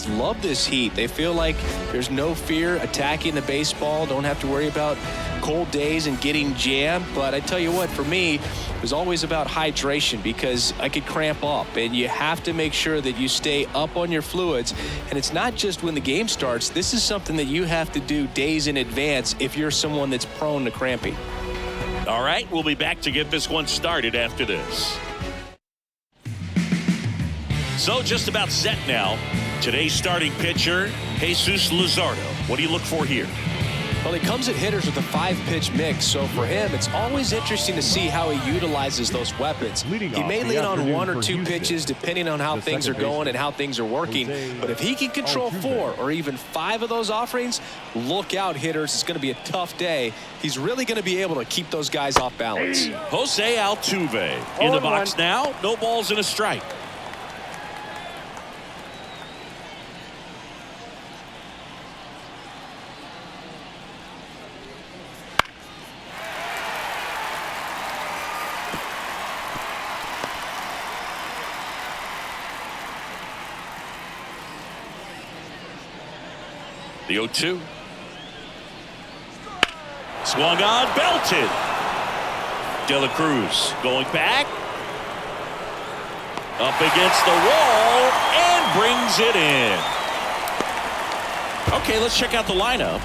just love this heat. They feel like there's no fear attacking the baseball. Don't have to worry about cold days and getting jammed. But I tell you what, for me, it was always about hydration because I could cramp up, and you have to make sure that you stay up on your fluids. And it's not just when the game starts. This is something that you have to do days in advance if you're someone that's prone to cramping. All right, we'll be back to get this one started after this. So just about set now. Today's starting pitcher, Jesus Luzardo. What do you look for here? Well, he comes at hitters with a 5-pitch mix, so for him, it's always interesting to see how he utilizes those weapons. He may lean on 1 or 2 pitches depending on how things are going and how things are working, but if he can control 4 or even 5 of those offerings, look out, hitters. It's going to be a tough day. He's really going to be able to keep those guys off balance. Jose Altuve in the box now. No balls and a strike. The 0-2. Swung on, belted. De La Cruz going back. Up against the wall and brings it in. Okay, let's check out the lineup.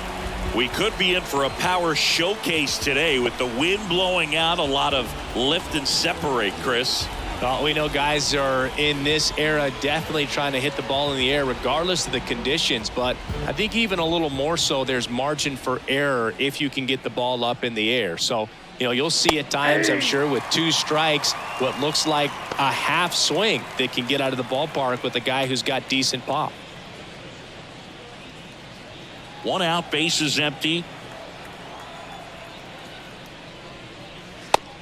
We could be in for a power showcase today with the wind blowing out, a lot of lift and separate, Chris. Well, we know guys are in this era definitely trying to hit the ball in the air regardless of the conditions, but I think even a little more so there's margin for error if you can get the ball up in the air. So, you know, you'll see at times, I'm sure, with 2 strikes, what looks like a half swing that can get out of the ballpark with a guy who's got decent pop. 1 out, bases empty.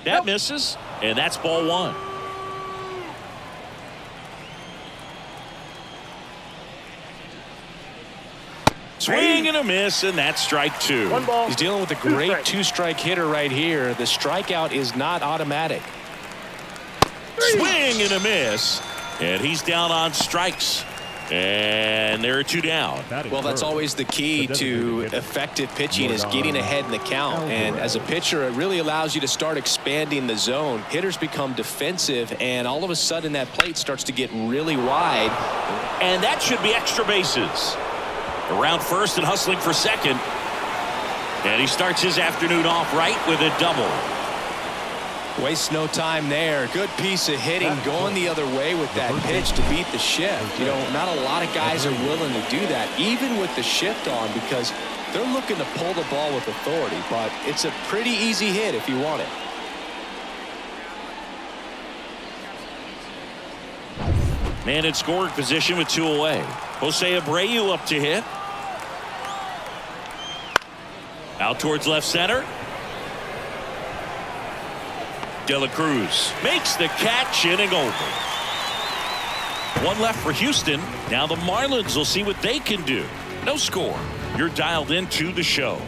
That misses, and that's ball 1. Swing and a miss, and that's strike 2. He's dealing with a great 2-strike hitter right here. The strikeout is not automatic. Swing and a miss, and he's down on strikes. And there are 2 down. Well, that's always the key to effective pitching is getting ahead in the count. And as a pitcher, it really allows you to start expanding the zone. Hitters become defensive, and all of a sudden that plate starts to get really wide. And that should be extra bases. Around first and hustling for second. And he starts his afternoon off right with a double. Wastes no time there. Good piece of hitting going the other way with that pitch to beat the shift. You know, not a lot of guys are willing to do that, even with the shift on, because they're looking to pull the ball with authority. But it's a pretty easy hit if you want it. Man in scoring position with 2 away. Jose Abreu up to hit. Out towards left center. De La Cruz makes the catch, inning over. 1 left for Houston. Now the Marlins will see what they can do. No score. You're dialed into the show.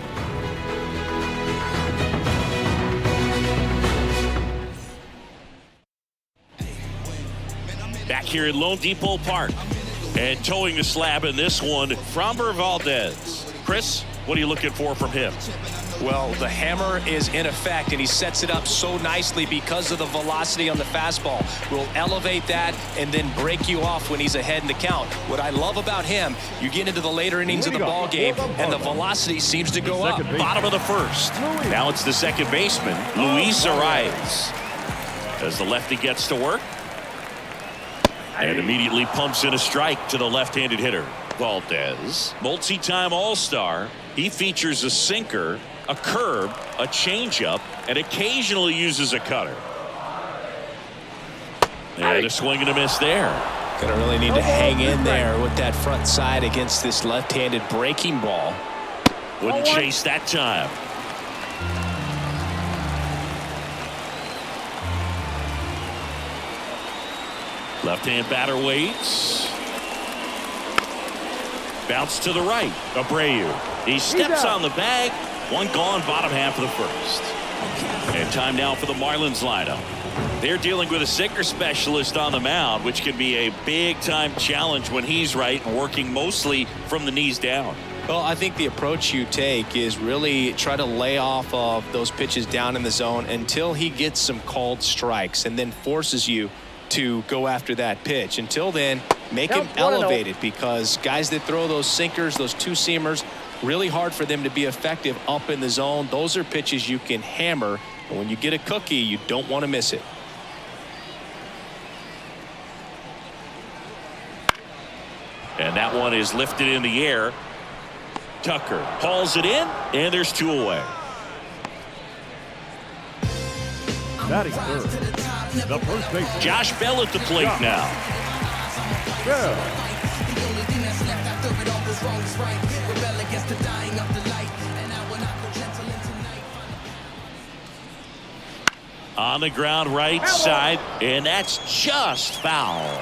Back here at Lone Depot Park. And towing the slab in this one, Framber Valdez. Chris, what are you looking for from him? Well, the hammer is in effect, and he sets it up so nicely because of the velocity on the fastball. Will elevate that and then break you off when he's ahead in the count. What I love about him, you get into the later innings of the ball game, and the velocity seems to go up. Bottom of the first. Now it's the second baseman, Luis Arias. As the lefty gets to work. And immediately pumps in a strike to the left-handed hitter. Valdez, multi-time All-Star. He features a sinker, a curve, a changeup, and occasionally uses a cutter. And a swing and a miss there. Gonna really need to hang in there with that front side against this left-handed breaking ball. Wouldn't chase that time. Left-hand batter waits. Bounce to the right. Abreu. He steps on the bag. 1 gone, bottom half of the first. And time now for the Marlins lineup. They're dealing with a sinker specialist on the mound, which can be a big-time challenge when he's right and working mostly from the knees down. Well, I think the approach you take is really try to lay off of those pitches down in the zone until he gets some called strikes and then forces you to go after that pitch. Until then, make him elevated, because guys that throw those sinkers, those two-seamers, really hard for them to be effective up in the zone. Those are pitches you can hammer. And when you get a cookie, you don't want to miss it. And that one is lifted in the air. Tucker hauls it in, and there's 2 away. Batting third, the first baseman, Josh Bell at the plate now. Bell. On the ground right side, and that's just foul.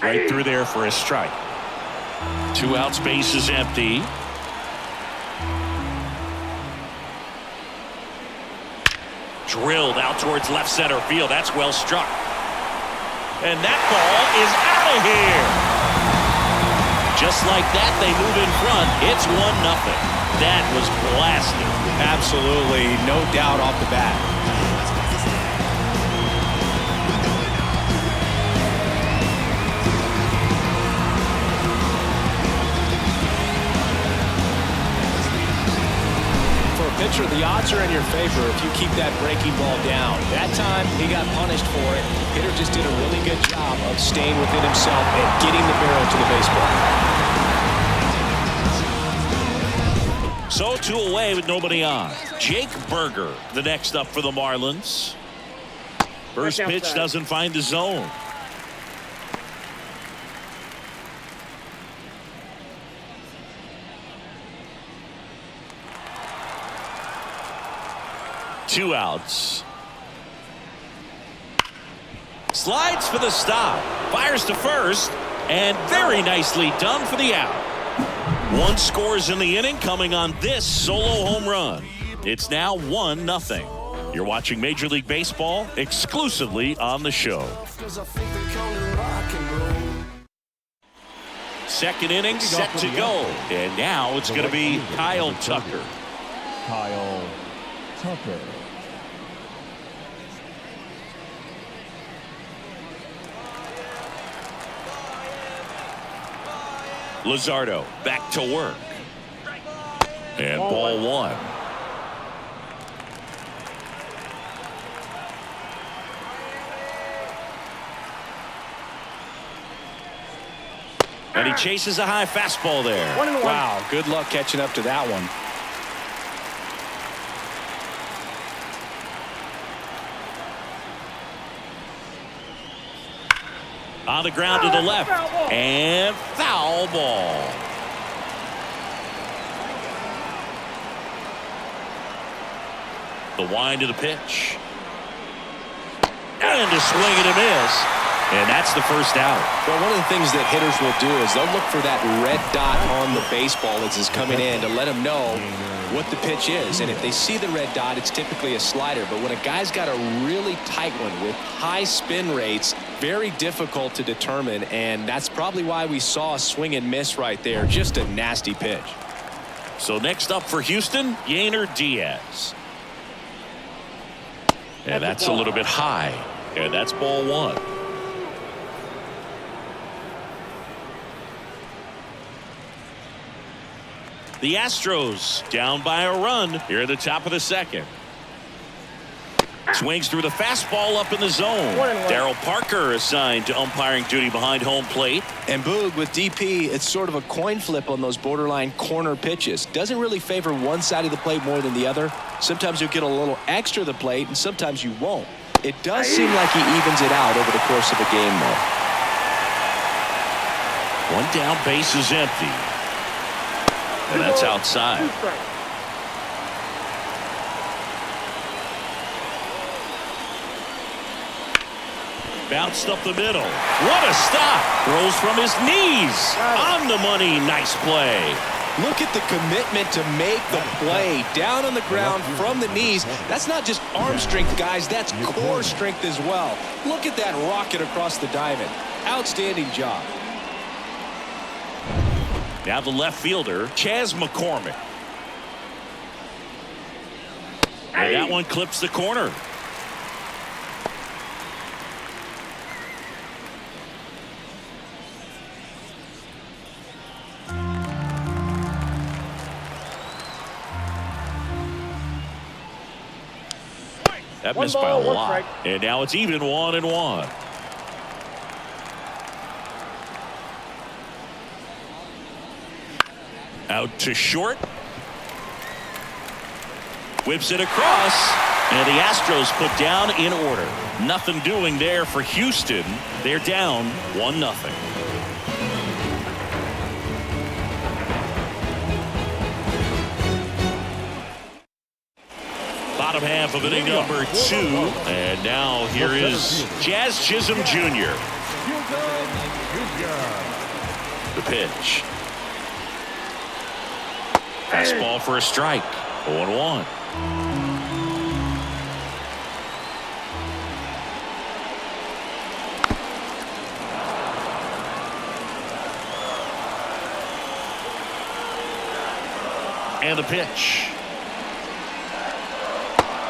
Right through there for a strike. 2 outs, base is empty. Drilled out towards left center field. That's well struck. And that ball is out of here. Just like that, they move in front. It's 1-0. That was blasted. Absolutely, no doubt off the bat. Pitcher, the odds are in your favor if you keep that breaking ball down. That time he got punished for it. Hitter just did a really good job of staying within himself and getting the barrel to the baseball. So 2 away with nobody on. Jake Berger, the next up for the Marlins. First pitch doesn't find the zone. Two outs. Slides for the stop. Fires to first. And very nicely done for the out. 1 scores in the inning, coming on this solo home run. It's now 1-0. You're watching Major League Baseball exclusively on the show. Second inning set to go. And now it's going to be Kyle Tucker. Kyle Tucker. Luzardo back to work. And ball 1. And he chases a high fastball there. Wow, good luck catching up to that one. On the ground to the left. And foul ball. The wind of the pitch. And a swing and a miss. And that's the first out. Well, one of the things that hitters will do is they'll look for that red dot on the baseball as it's coming in to let them know what the pitch is. And if they see the red dot, it's typically a slider. But when a guy's got a really tight one with high spin rates, very difficult to determine. And that's probably why we saw a swing and miss right there. Just a nasty pitch. So next up for Houston, Yainer Diaz. And that's a little bit high. And that's ball 1. The Astros down by a run here at the top of the second. Swings through the fastball up in the zone. Darryl Parker assigned to umpiring duty behind home plate. And Boog, with DP, it's sort of a coin flip on those borderline corner pitches. Doesn't really favor one side of the plate more than the other. Sometimes you'll get a little extra the plate, and sometimes you won't. It does seem like he evens it out over the course of a game, though. One down, base is empty. And that's outside. Bounced up the middle. What a stop. Throws from his knees. On the money. Nice play. Look at the commitment to make the play. Down on the ground from the knees. That's not just arm strength, guys. That's core strength as well. Look at that rocket across the diamond. Outstanding job. Now the left fielder, Chas McCormick. And that one clips the corner. That missed by a lot. And now it's even 1-1. Out to short. Whips it across. And the Astros put down in order. Nothing doing there for Houston. They're down 1-0. Bottom half of inning number 2. And now here is Jazz Chisholm Jr. The pitch. Fastball for a strike. 0-1. And the pitch.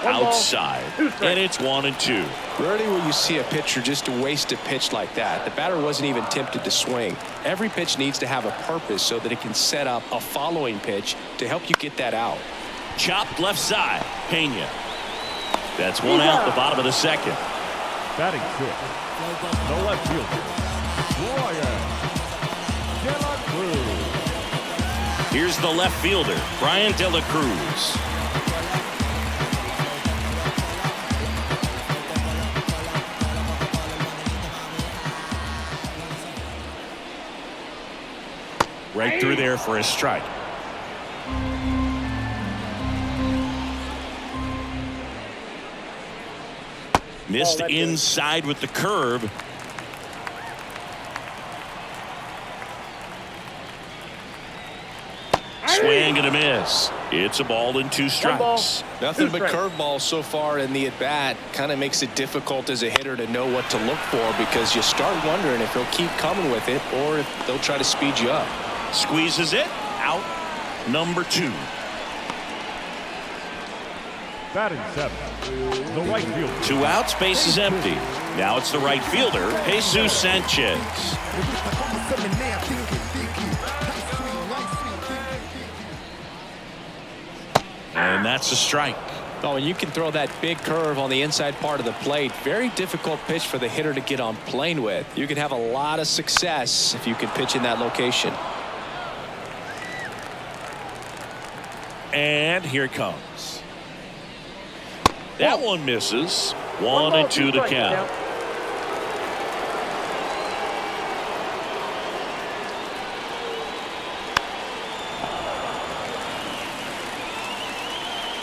Outside. And it's 1-2. Rarely will you see a pitcher just waste a pitch like that. The batter wasn't even tempted to swing. Every pitch needs to have a purpose so that it can set up a following pitch to help you get that out. Chopped left side. Pena. That's one out the bottom of the second. Batting fifth, the left fielder, Brian De La Cruz. Here's the left fielder, Brian De La Cruz. Right through there for a strike. Missed inside with the curve. Swing and a miss. It's a ball and 2 strikes. Nothing but curveballs so far in the at-bat. Kind of makes it difficult as a hitter to know what to look for because you start wondering if he'll keep coming with it or if they'll try to speed you up. Squeezes it. Out number 2. Batting seventh, the right fielder. 2 outs, base is empty. Now it's the right fielder, Jesus Sanchez. And that's a strike. Oh, and you can throw that big curve on the inside part of the plate. Very difficult pitch for the hitter to get on plane with. You can have a lot of success if you can pitch in that location. And here it comes. That one misses. 1-2 to count.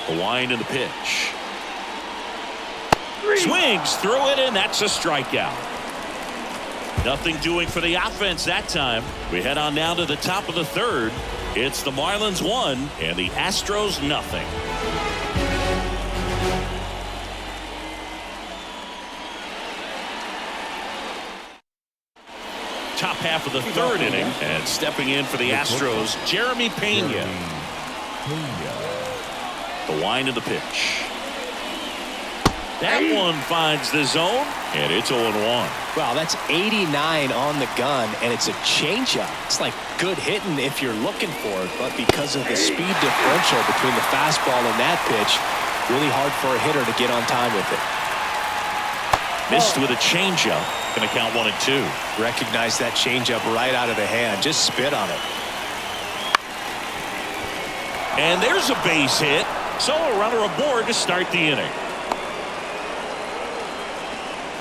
The wind and the pitch. Swings through it, and that's a strikeout. Nothing doing for the offense that time. We head on down to the top of the third. It's the Marlins 1 and the Astros nothing. Top half of the third inning, and stepping in for the Astros, Jeremy Pena. The wind of the pitch. That one finds the zone, and it's 0-1. Wow, that's 89 on the gun, and it's a changeup. It's like good hitting if you're looking for it, but because of the speed differential between the fastball and that pitch, really hard for a hitter to get on time with it. Missed with a changeup. Going to count 1-2. Recognize that changeup right out of the hand. Just spit on it. And there's a base hit. So a runner aboard to start the inning.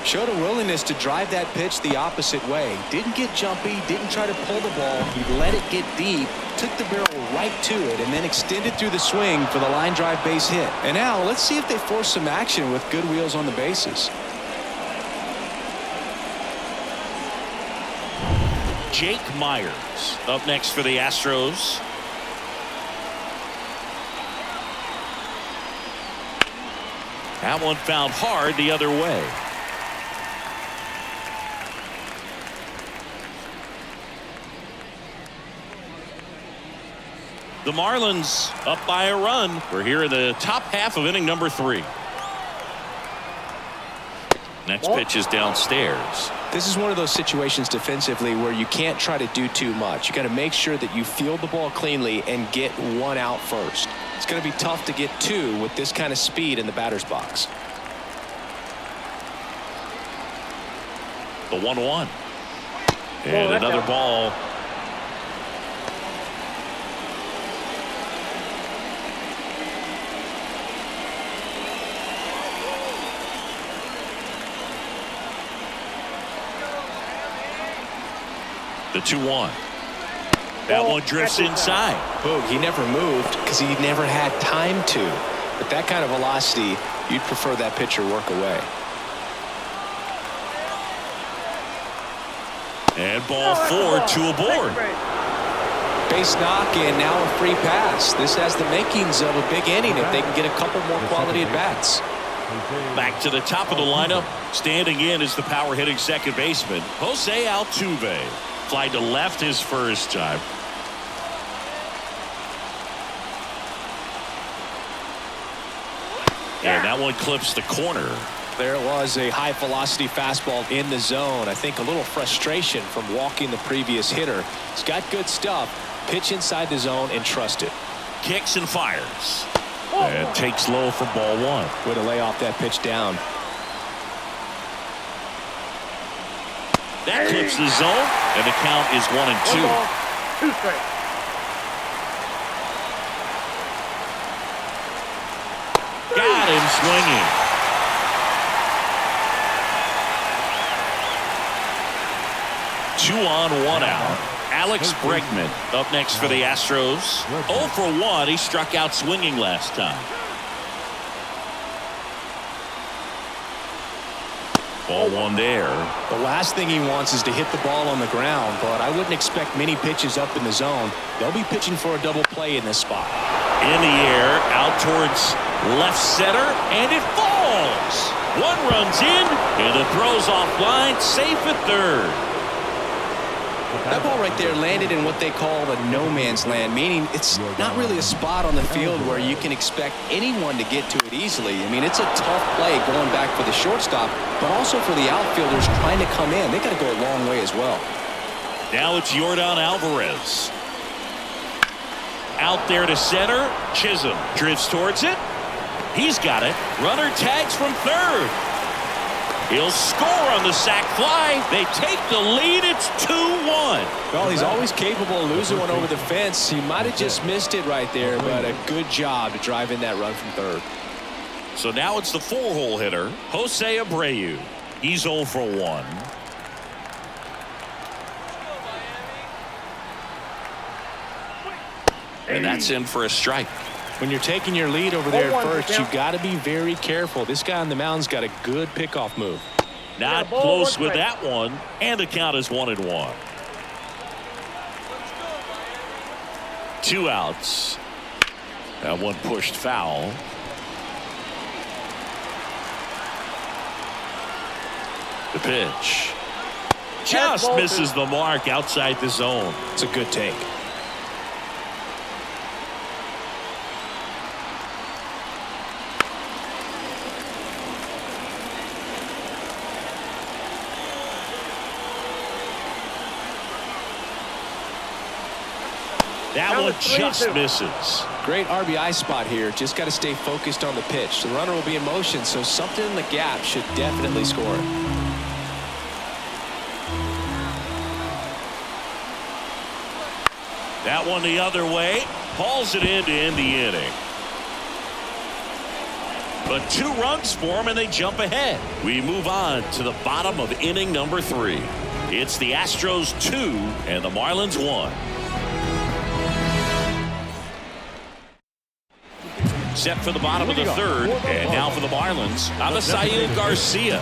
Showed a willingness to drive that pitch the opposite way. Didn't get jumpy, didn't try to pull the ball. He let it get deep, took the barrel right to it, and then extended through the swing for the line drive base hit. And now let's see if they force some action with good wheels on the bases. Jake Myers up next for the Astros. That one found hard the other way. The Marlins up by a run. We're here in the top half of inning number 3. Next pitch is downstairs. This is one of those situations defensively where you can't try to do too much. You got to make sure that you field the ball cleanly and get one out first. It's going to be tough to get 2 with this kind of speed in the batter's box. The 1-1. And another ball. The 2-1. That one drifts inside. Boog, he never moved because he never had time to. But that kind of velocity, you'd prefer that pitcher work away. And ball 4, 2 aboard. Base knock and now a free pass. This has the makings of a big inning if they can get a couple more quality at bats. Back to the top of the lineup. Standing in is the power hitting second baseman, Jose Altuve. Fly to left his first time. And that one clips the corner. There it was, a high velocity fastball in the zone. I think a little frustration from walking the previous hitter. He's got good stuff. Pitch inside the zone and trust it. Kicks and fires. And takes low for ball 1. Way to lay off that pitch down. That clips the zone, and the count is 1-2. 2 straight. Got him swinging. Two on, 1 out. Alex Bregman up next for the Astros. 0 for 1. He struck out swinging last time. Ball 1 there. The last thing he wants is to hit the ball on the ground, but I wouldn't expect many pitches up in the zone. They'll be pitching for a double play in this spot. In the air, out towards left center, and it falls. One runs in, and the throw's offline, safe at third. That ball right there landed in what they call the no man's land, meaning it's not really a spot on the field where you can expect anyone to get to it easily. I mean, it's a tough play going back for the shortstop, but also for the outfielders trying to come in. They got to go a long way as well. Now it's Yordan Alvarez. Out there to center. Chisholm drifts towards it. He's got it. Runner tags from third. He'll score on the sac fly. They take the lead. It's 2-1. Well, he's always capable of losing one over the fence. He might have just missed it right there, but a good job to drive in that run from third. So now it's the 4-hole hitter, Jose Abreu. He's 0 for 1. And that's in for a strike. When you're taking your lead over there at first, you've got to be very careful. This guy on the mound's got a good pickoff move. Not close with that one, and the count is 1-1. 2 outs. That one pushed foul. The pitch just misses the mark outside the zone. It's a good take. That one just misses. Great RBI spot here. Just got to stay focused on the pitch. The runner will be in motion, so something in the gap should definitely score it. That one the other way. Hauls it in to end the inning. But 2 runs for them, and they jump ahead. We move on to the bottom of inning number 3. It's the Astros 2 and the Marlins 1. Set for the bottom of the third, and now for the Marlins, Avisail Garcia.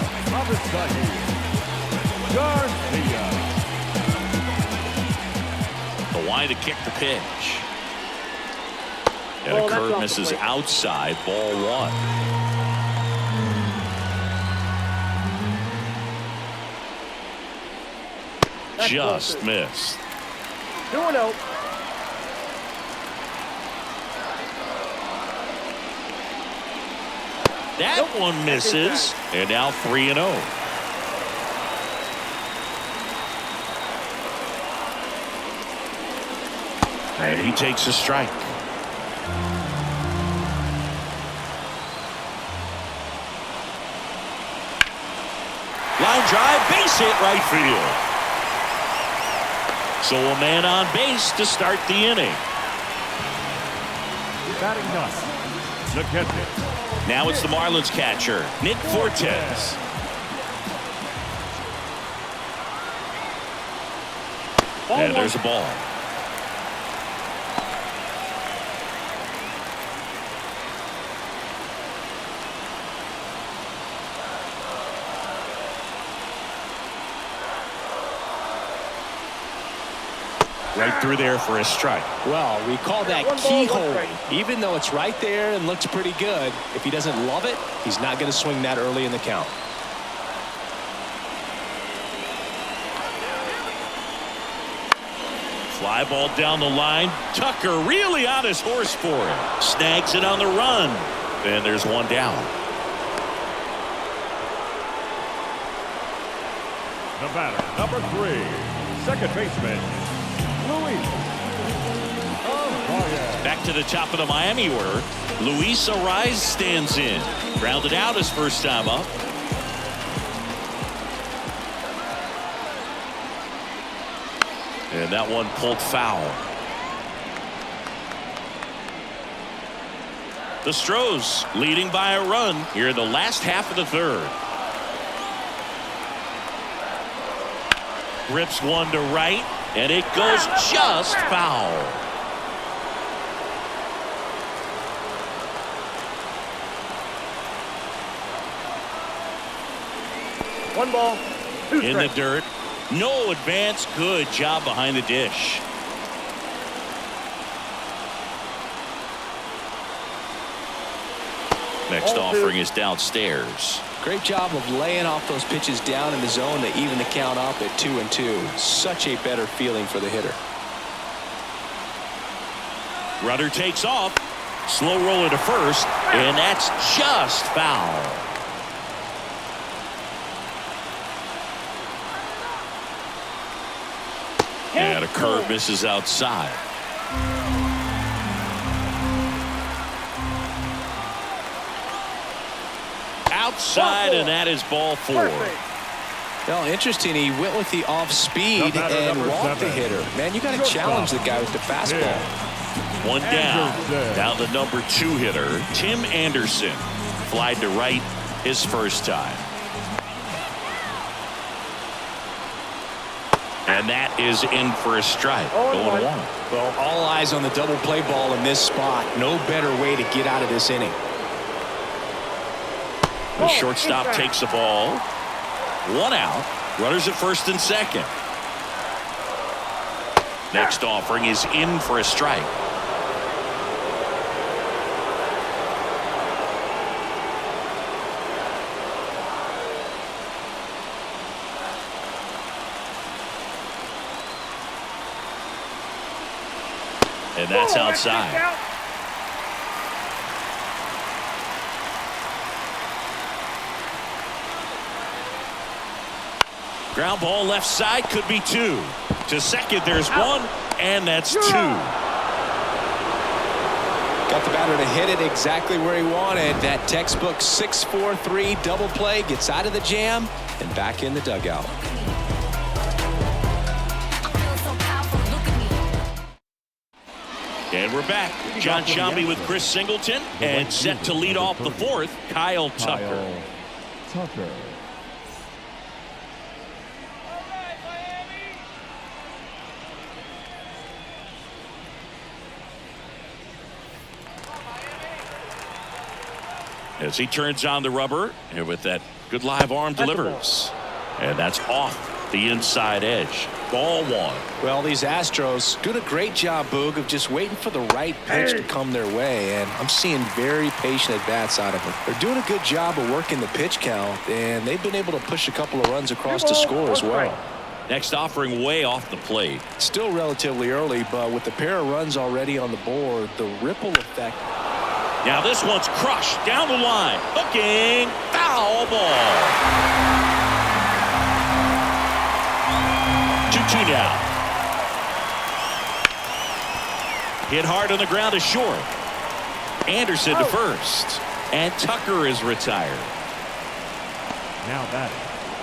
The line to kick the pitch. And a curve misses outside, ball 1. just missed. 2-0. That one misses, and now 3-0. And he takes a strike. Line drive, base hit, right field. So a man on base to start the inning. Batting ninth, the catcher. Now it's the Marlins catcher, Nick Fortes. And there's a ball. Right through there for a strike. Well, we call that keyhole. Even though it's right there and looks pretty good, if he doesn't love it, he's not going to swing that early in the count. Fly ball down the line. Tucker really on his horse for it. Snags it on the run. And there's one down. The batter, number 3, second baseman, Luis. Back to the top of the Miami order. Luis Arraez stands in. Grounded out his first time up. And that one pulled foul. The Astros leading by a run here in the last half of the third. Rips one to right, and it goes just foul. One ball, 2 strikes. In the dirt. No advance. Good job behind the dish. Next offering is downstairs. Great job of laying off those pitches down in the zone to even the count up at 2-2. Such a better feeling for the hitter. Rudder takes off. Slow roller to first, and that's just foul. And a curve misses outside. Outside, and that is ball 4. Well, interesting. He went with the off speed and walked the hitter. Man, you got to challenge the guy with the fastball. One down. Now the number 2 hitter, Tim Anderson. Flied to right his first time. And that is in for a strike. Going 1. Well, all eyes on the double play ball in this spot. No better way to get out of this inning. The shortstop takes the ball. 1 out. Runners at first and second. Next offering is in for a strike. And that's outside. Ground ball left side, could be 2. To second, there's 1, and that's 2. Got the batter to hit it exactly where he wanted. That textbook 6-4-3 double play, gets out of the jam and back in the dugout. And we're back. John Shambi with Chris Singleton, and set to lead off the 4th, Kyle Tucker. As he turns on the rubber, and with that good live arm delivers. And that's off the inside edge. Ball 1. Well, these Astros doing a great job, Boog, of just waiting for the right pitch to come their way, and I'm seeing very patient at-bats out of them. They're doing a good job of working the pitch count, and they've been able to push a couple of runs across to score as well. Next offering way off the plate. Still relatively early, but with the pair of runs already on the board, the ripple effect. Now this one's crushed down the line. Hooking. Foul ball. 2-2 now. Hit hard on the ground to short. Anderson to first. And Tucker is retired. Now batting,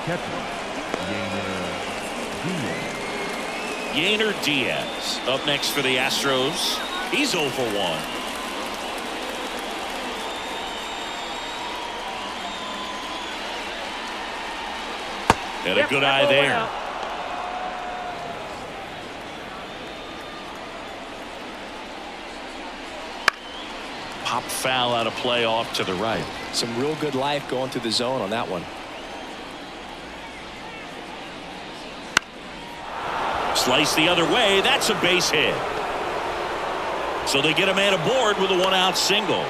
catcher, Yainer Diaz up next for the Astros. He's 0 for 1. And a good eye there. Pop foul out of play off to the right. Some real good life going through the zone on that one. Slice the other way. That's a base hit. So they get a man aboard with a 1-out single.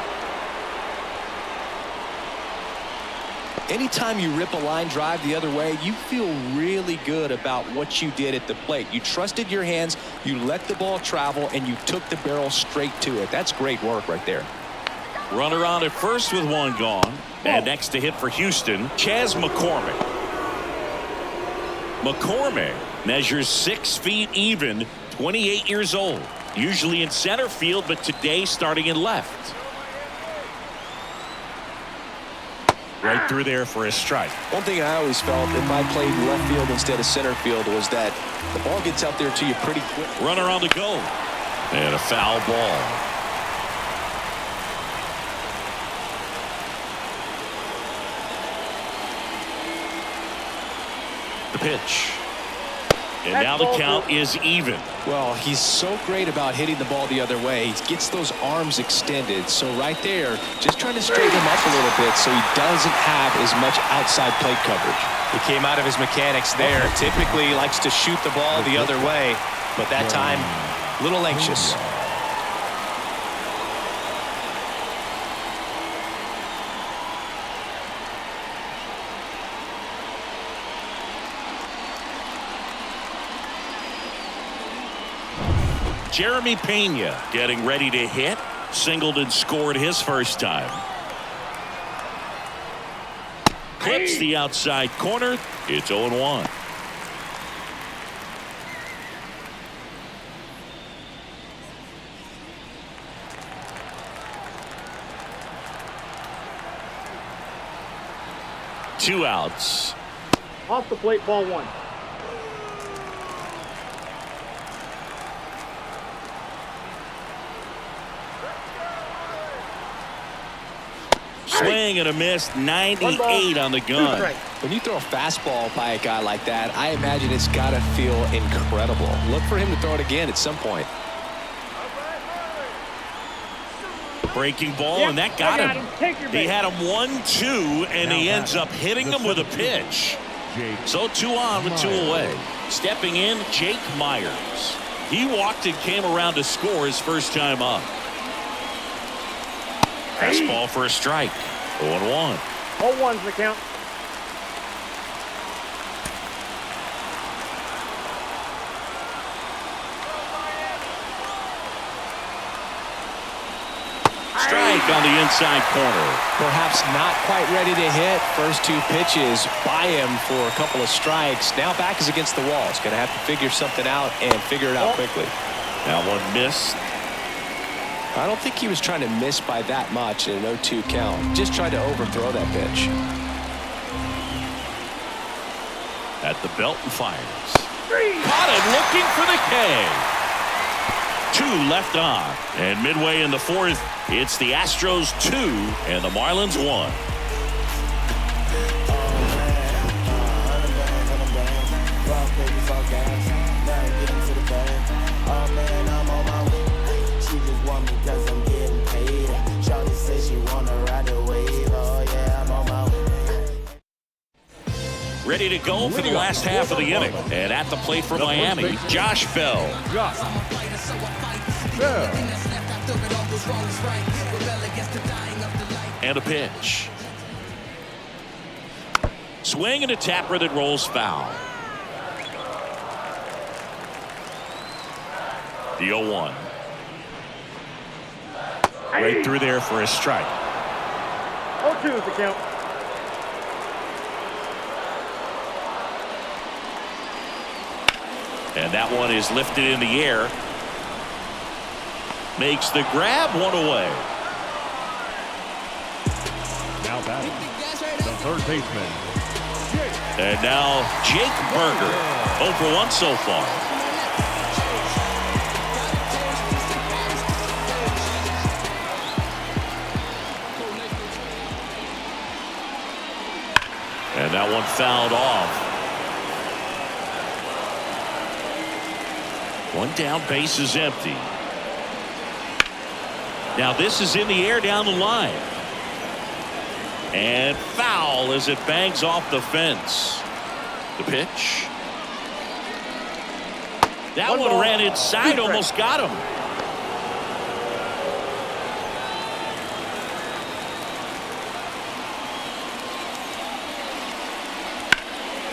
Anytime you rip a line drive the other way, you feel really good about what you did at the plate. You trusted your hands, you let the ball travel, and you took the barrel straight to it. That's great work right there. Runner on at first with one gone. And next to hit for Houston, Chas McCormick. McCormick measures 6 feet even, 28 years old. Usually in center field, but today starting in left. Right through there for a strike. One thing I always felt if I played left field instead of center field was that the ball gets out there to you pretty quick. Runner on the go. And a foul ball. The pitch. And now the count is even. Well, he's so great about hitting the ball the other way. He gets those arms extended. So right there, just trying to straighten him up a little bit so he doesn't have as much outside plate coverage. He came out of his mechanics there. Typically he likes to shoot the ball the other way, but that time, a little anxious. Jeremy Pena getting ready to hit. Singled and scored his first time. Clips the outside corner. It's 0-1. Two outs. Off the plate, ball 1. Swing and a miss, 98 on the gun. When you throw a fastball by a guy like that, I imagine it's got to feel incredible. Look for him to throw it again at some point. Breaking ball, and that got him. He had him 1-2, and he ends up hitting him with a pitch. So 2 on with 2 away. Stepping in, Jake Myers. He walked and came around to score his first time up. Fastball for a strike. 0-1. 0-1's the count. Strike on the inside corner. Perhaps not quite ready to hit. First 2 pitches by him for a couple of strikes. Now back is against the wall. He's going to have to figure something out and figure it out quickly. That one missed. I don't think he was trying to miss by that much in an 0-2 count. Just tried to overthrow that pitch. At the belt and fires. Caught it, looking for the K. 2 left on. And midway in the 4th, it's the Astros 2 and the Marlins 1. Ready to go for the last half of the inning. And at the plate for Miami, Josh Bell. And a pitch. Swing and a tapper that rolls foul. The 0-1. Right through there for a strike. 0-2 is the count. And that one is lifted in the air. Makes the grab, one away. Now batting, the third baseman. And now Jake Burger. 0 for 1 so far. And that one fouled off. One down, base is empty. Now this is in the air down the line. And foul as it bangs off the fence. The pitch. That one ran inside, almost got him.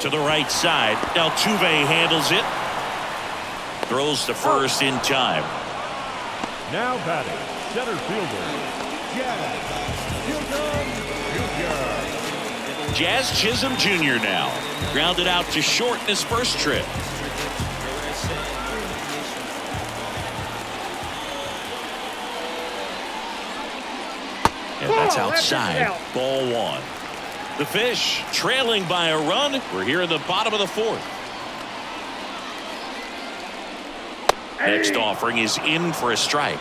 To the right side. Altuve handles it. Throws to first in time. Now batting, center fielder, Jazz Chisholm Jr. now. Grounded out to short in his first trip. And that's outside. Ball 1. The Fish trailing by a run. We're here in the bottom of the 4th. Next offering is in for a strike.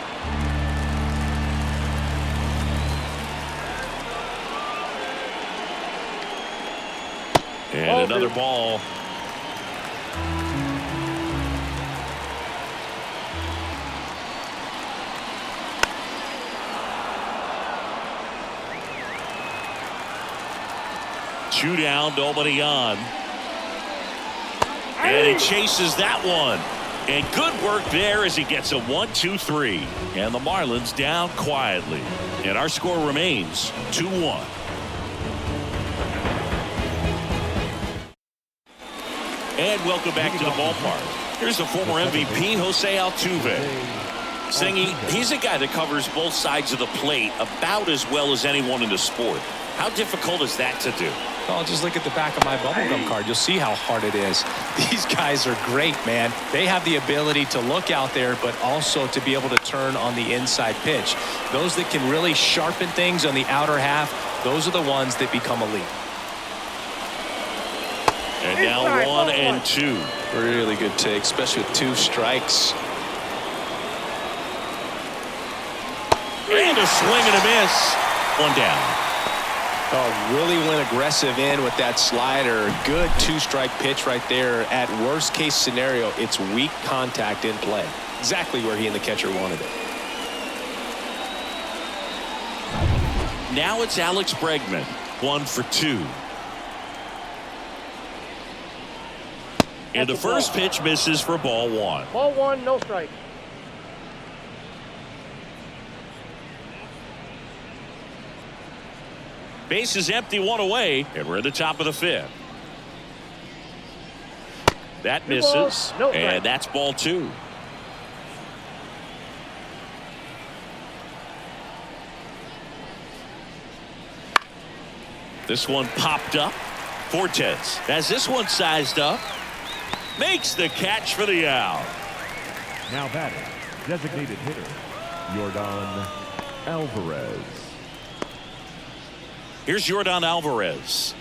And another ball. Two down, nobody on. And he chases that one. And good work there as he gets a 1-2-3. And the Marlins down quietly. And our score remains 2-1. And welcome back to the ballpark. Here's the former MVP, Jose Altuve. Singy, he's a guy that covers both sides of the plate about as well as anyone in the sport. How difficult is that to do? Well, just look at the back of my bubblegum card. You'll see how hard it is. These guys are great, man. They have the ability to look out there, but also to be able to turn on the inside pitch. Those that can really sharpen things on the outer half, those are the ones that become elite. And now 1 and 2. Really good take, especially with 2 strikes. And a swing and a miss. 1 down. Oh, really went aggressive in with that slider. Good 2-strike pitch right there. At worst case scenario, it's weak contact in play. Exactly where he and the catcher wanted it. Now it's Alex Bregman. 1 for 2. And the first pitch misses for ball 1. Ball 1, no strike. Base is empty, 1 away, and we're at the top of the 5th. That misses, and that's ball 2. This one popped up. Fortes has this one sized up. Makes the catch for the out. now batting, designated hitter, Yordan Alvarez. Here's Yordan Alvarez.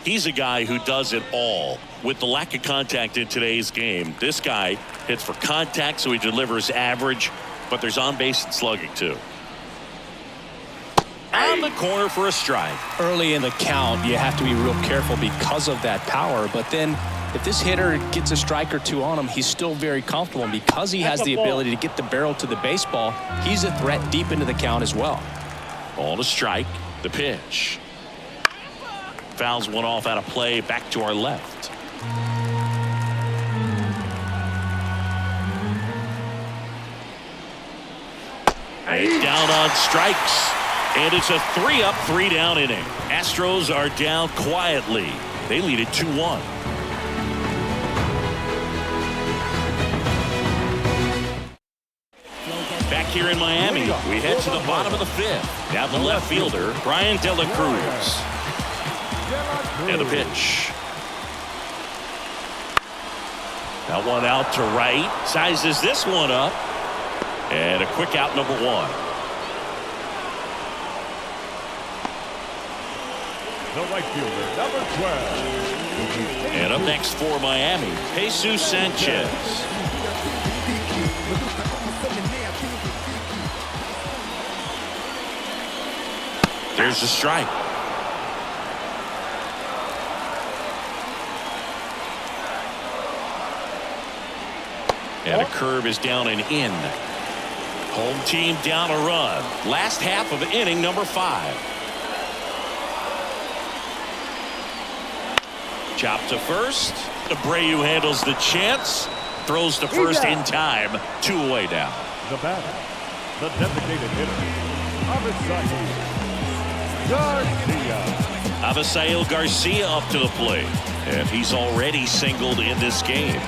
He's a guy who does it all. With the lack of contact in today's game, this guy hits for contact, so he delivers average, but there's on base and slugging too. On the corner for a strike. Early in the count, you have to be real careful because of that power, but then if this hitter gets a strike or 2 on him, he's still very comfortable, and because he has the ability to get the barrel to the baseball, he's a threat deep into the count as well. Ball to strike. The pitch. Fouls one off out of play, back to our left. And down on strikes. And it's a 3-up, 3-down inning. Astros are down quietly. They lead it 2-1. here in Miami. We head to the bottom of the 5th. Now the left fielder, Brian De La Cruz. And a pitch. That one out to right. Sizes this one up. And a quick out, number 1. The right fielder, number 12. And up next for Miami, Jesus Sanchez. There's the strike. And a curve is down and in. Home team down a run. Last half of inning number 5. Chop to first. Abreu handles the chance. Throws to first in time. 2 away now. The batter, the designated hitter, Avisail Garcia up to the plate. And he's already singled in this game.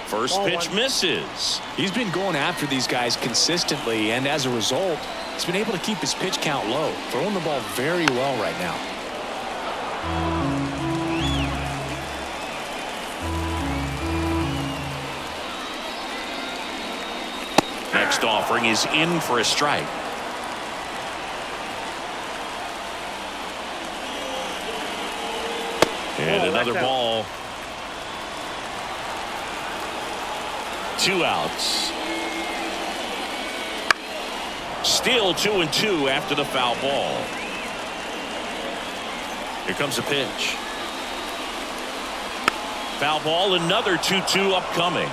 First pitch misses. He's been going after these guys consistently, and as a result, he's been able to keep his pitch count low, throwing the ball very well right now. Next offering is in for a strike. And another ball. 2 outs. Still 2-2 after the foul ball. Here comes a pitch. Foul ball, another 2-2 upcoming.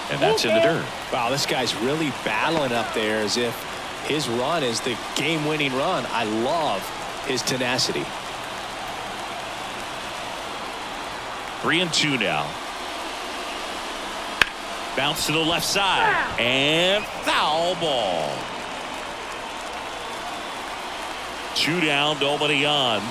And that's in the dirt. Wow, this guy's really battling up there as if his run is the game-winning run. I love his tenacity. 3-2 now. Bounce to the left side. And foul ball. 2 down, nobody on.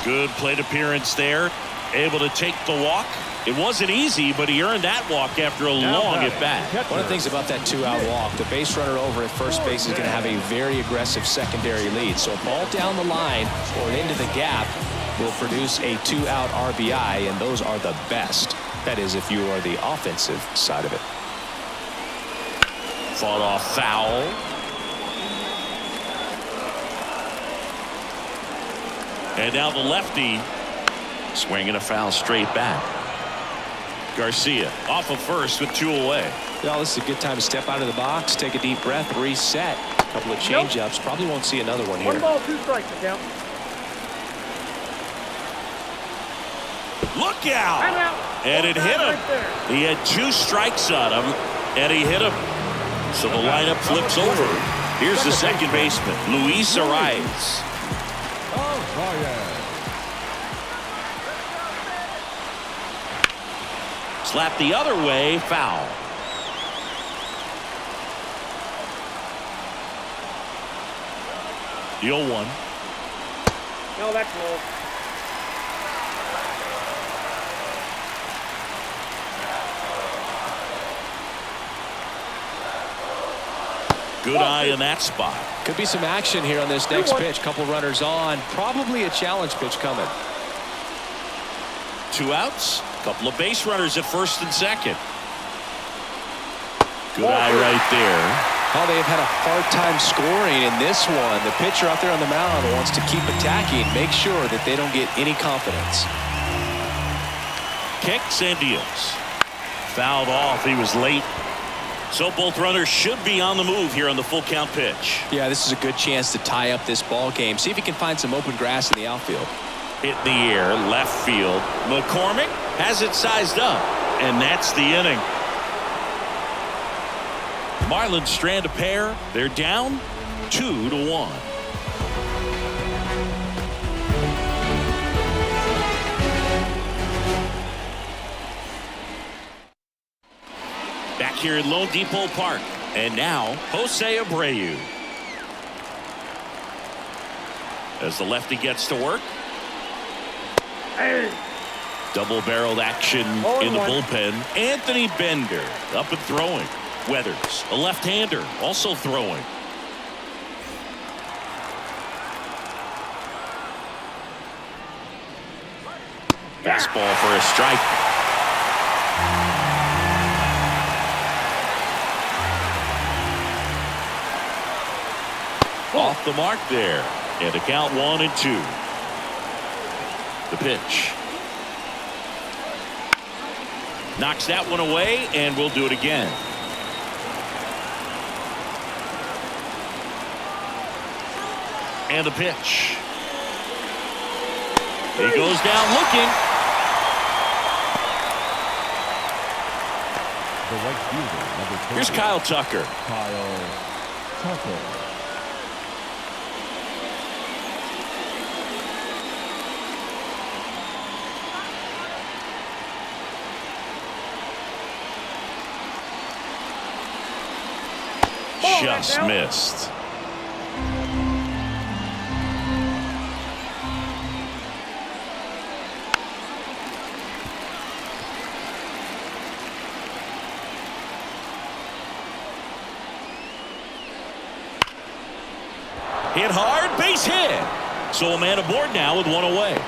Good plate appearance there. Able to take the walk. It wasn't easy, but he earned that walk after a long at bat. One of the things about that 2-out walk, the base runner over at first base is going to have a very aggressive secondary lead. So a ball down the line or into the gap will produce a 2-out RBI, and those are the best. That is, if you are the offensive side of it. Fought off foul. And now the lefty swinging a foul straight back. Garcia off of first with 2 away. Well, this is a good time to step out of the box, take a deep breath, reset. A couple of change-ups. Probably won't see another one here. 1 ball, 2 strikes, the count. Look out! And it hit him. He had 2 strikes on him, and he hit him. So the lineup flips over. Here's the second baseman, Luis Arias. Slap the other way, foul. The 0-1. No, that's low. Good eye in that spot. Could be some action here on this next pitch. Couple runners on. Probably a challenge pitch coming. 2 outs. Couple of base runners at first and second. Good eye right there. Oh, they have had a hard time scoring in this one. The pitcher out there on the mound wants to keep attacking, make sure that they don't get any confidence. Kicks and deals. Fouled off. He was late. So both runners should be on the move here on the full count pitch. Yeah, this is a good chance to tie up this ball game. See if he can find some open grass in the outfield. Hit in the air, left field. McCormick has it sized up, and that's the inning. Marlins strand a pair. They're down 2-1. Back here at Lone Depot Park, and now Jose Abreu. as the lefty gets to work. Hey. Double-barreled action in the bullpen. Anthony Bender up and throwing. Weathers, a left-hander, also throwing. Fastball for a strike. Off the mark there. And the count 1-2. The pitch. Knocks that one away, and we'll do it again. And the pitch. He goes down looking. The right fielder, number 20. Here's Kyle Tucker. Kyle Tucker. Just missed. Hit hard, base hit. So a man aboard now with one away.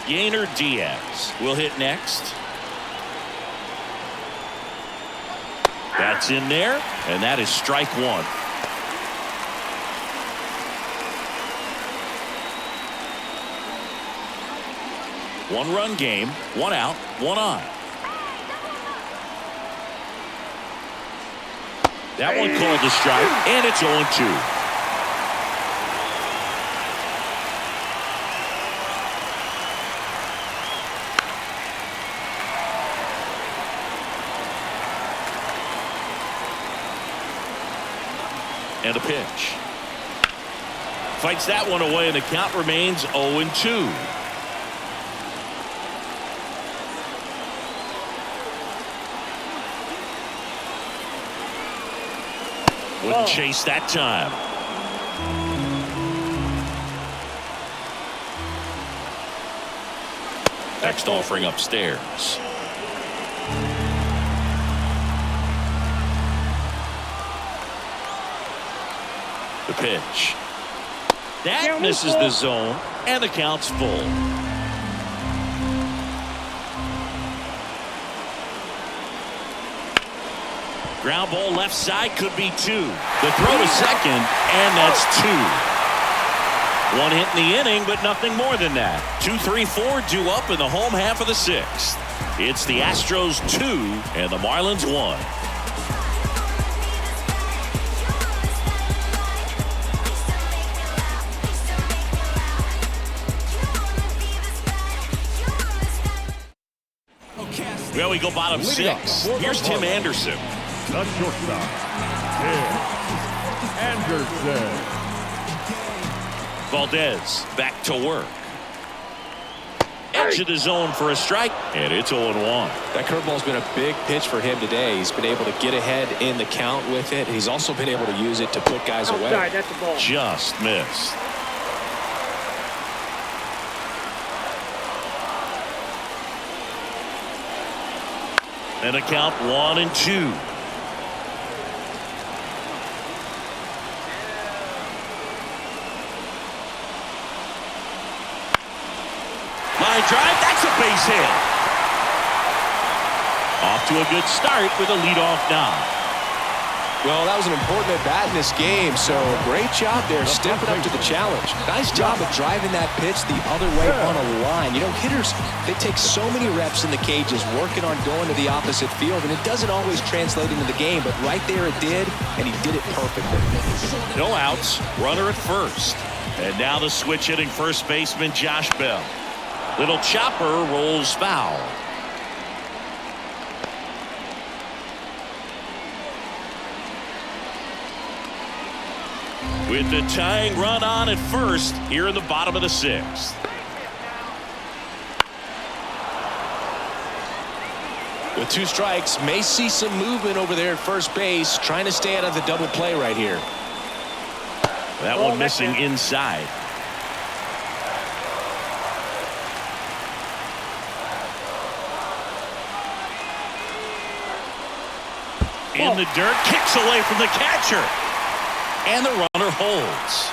Yainer Diaz will hit next. That's in there, and that is strike one. One-run game, one out, one on. That one called a strike, and it's 0-2. And a pitch. Fights that one away, and the count remains 0-2. Wouldn't chase that time. Next offering upstairs. The pitch. That misses the zone, and the count's full. Ground ball left side, could be two. The throw to second, and that's two. One hit in the inning, but nothing more than that. 2-3-4 due up in the home half of the sixth. It's the Astros 2 and the Marlins 1. Well, we go bottom six. Here's Tim Anderson. The shortstop, Tim Anderson. Valdez back to work. Edge of the zone for a strike, and it's 0-1. That curveball's been a big pitch for him today. He's been able to get ahead in the count with it. He's also been able to use it to put guys away. That's the ball. Just missed. And a count 1-2. Line drive, that's a base hit. Off to a good start with a leadoff knock. Well, that was an important at-bat in this game, so great job there stepping up to the challenge. Nice job of driving that pitch the other way on a line. You know, hitters, they take so many reps in the cages working on going to the opposite field, and it doesn't always translate into the game, but right there it did, and he did it perfectly. No outs, runner at first. And now the switch hitting first baseman Josh Bell. Little chopper rolls foul. With the tying run on at first here in the bottom of the sixth. With 2 strikes, may see some movement over there at first base, trying to stay out of the double play right here. That one missing inside. In the dirt, kicks away from the catcher. And the runner holds.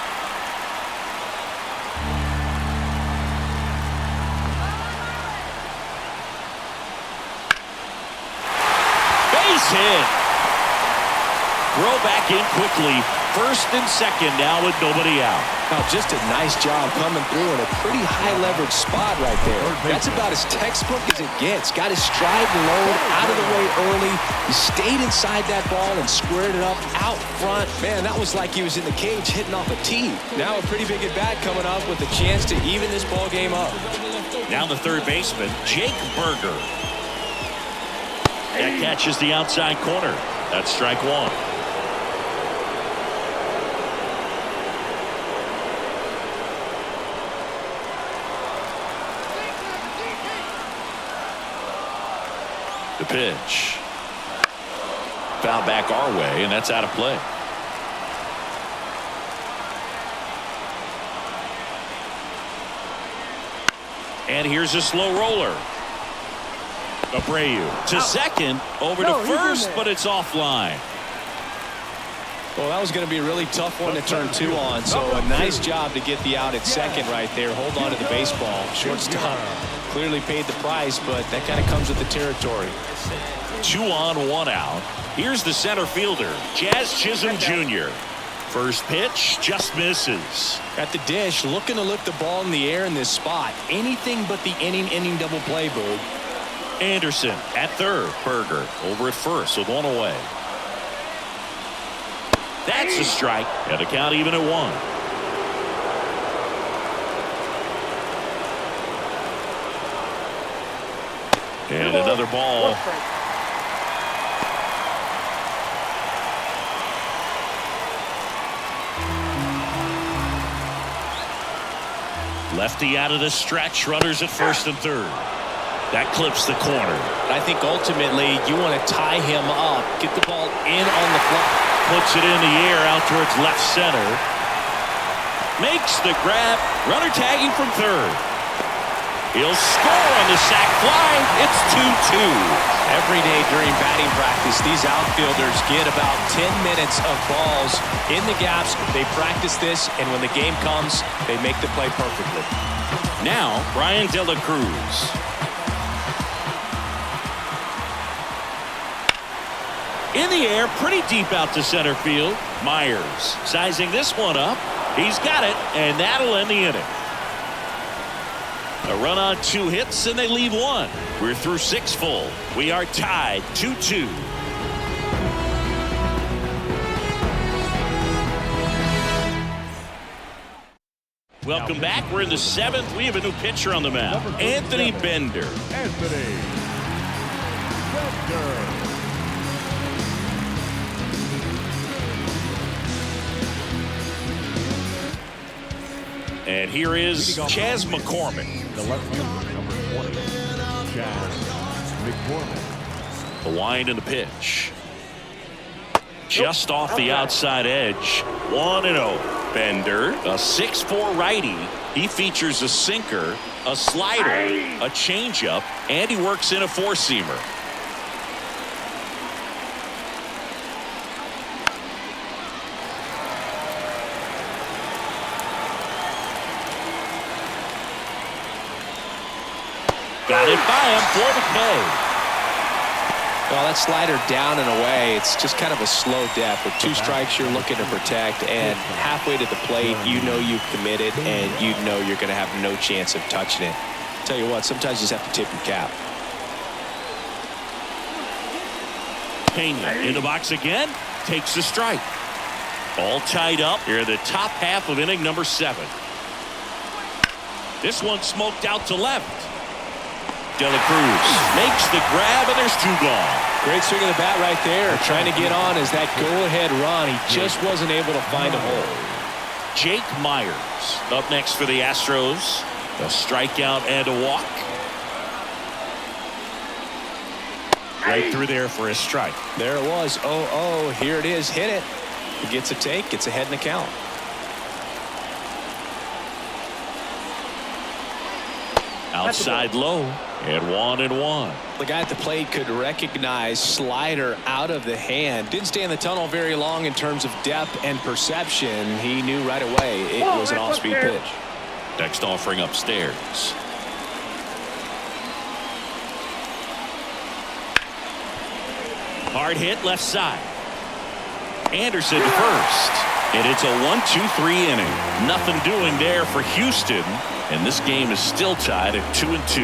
Base hit. Throw back in quickly. First and second now with nobody out. Now just a nice job coming through in a pretty high leverage spot right there. That's about as textbook as it gets. Got his stride low, out of the way early. He stayed inside that ball and squared it up out front. Man, that was like he was in the cage hitting off a tee. Now a pretty big at bat coming up with a chance to even this ball game up. Now the third baseman, Jake Berger. That catches the outside corner. That's strike 1. The pitch. Foul back our way, and that's out of play. And here's a slow roller. Abreu to second, over to first, but it's offline. Well, that was going to be a really tough one to turn 2 on, so a nice job to get the out at second right there. Hold on to the baseball. Shortstop clearly paid the price, but that kind of comes with the territory. 2 on, 1 out. Here's the center fielder, Jazz Chisholm Jr. First pitch just misses. At the dish, looking to lift the ball in the air in this spot. Anything but the inning double play, Boog. Anderson at third. Berger over at first with 1 away. That's a strike. And the count even at 1. And another ball. Lefty out of the stretch. Runners at first and third. That clips the corner. I think ultimately you want to tie him up, get the ball in on the fly. Puts it in the air out towards left center. Makes the grab. Runner tagging from third. He'll score on the sac fly. It's 2-2. Every day during batting practice, these outfielders get about 10 minutes of balls in the gaps. They practice this, and when the game comes, they make the play perfectly. Now, Brian De La Cruz. In the air, pretty deep out to center field. Myers sizing this one up. He's got it, and that'll end the inning. A run on 2 hits, and they leave 1. We're through 6 full. We are tied 2-2. Welcome back. We're in the 7th. We have a new pitcher on the mound. Anthony Bender. Anthony Bender. And here is Chas McCormick. The left fielder, number 20, Chas McCormick. The wind and the pitch. Just off the outside edge. 1-0. Bender, a 6'4" righty. He features a sinker, a slider, a changeup, and he works in a 4-seamer. Got it by him for the K. Well, that slider down and away, it's just kind of a slow death. With 2 strikes, you're looking to protect, and halfway to the plate, you know you've committed, and you know you're going to have no chance of touching it. Tell you what, sometimes you just have to tip your cap. Pena in the box again, takes the strike. All tied up here in the top half of inning number 7. This one smoked out to left. De La Cruz makes the grab, and there's 2 gone. Great swing of the bat right there. Trying to get on as that go-ahead run. He just wasn't able to find a hole. Jake Myers up next for the Astros. A strikeout and a walk. Right through there for a strike. There it was. 0-0. Here it is. Hit it. He gets a take. Gets ahead in the count. Outside low. And 1-1. The guy at the plate could recognize slider out of the hand. Didn't stay in the tunnel very long in terms of depth and perception. He knew right away it was an off-speed pitch. Next offering upstairs. Hard hit left side. Anderson to first. And it's a 1-2-3 inning. Nothing doing there for Houston. And this game is still tied at 2-2.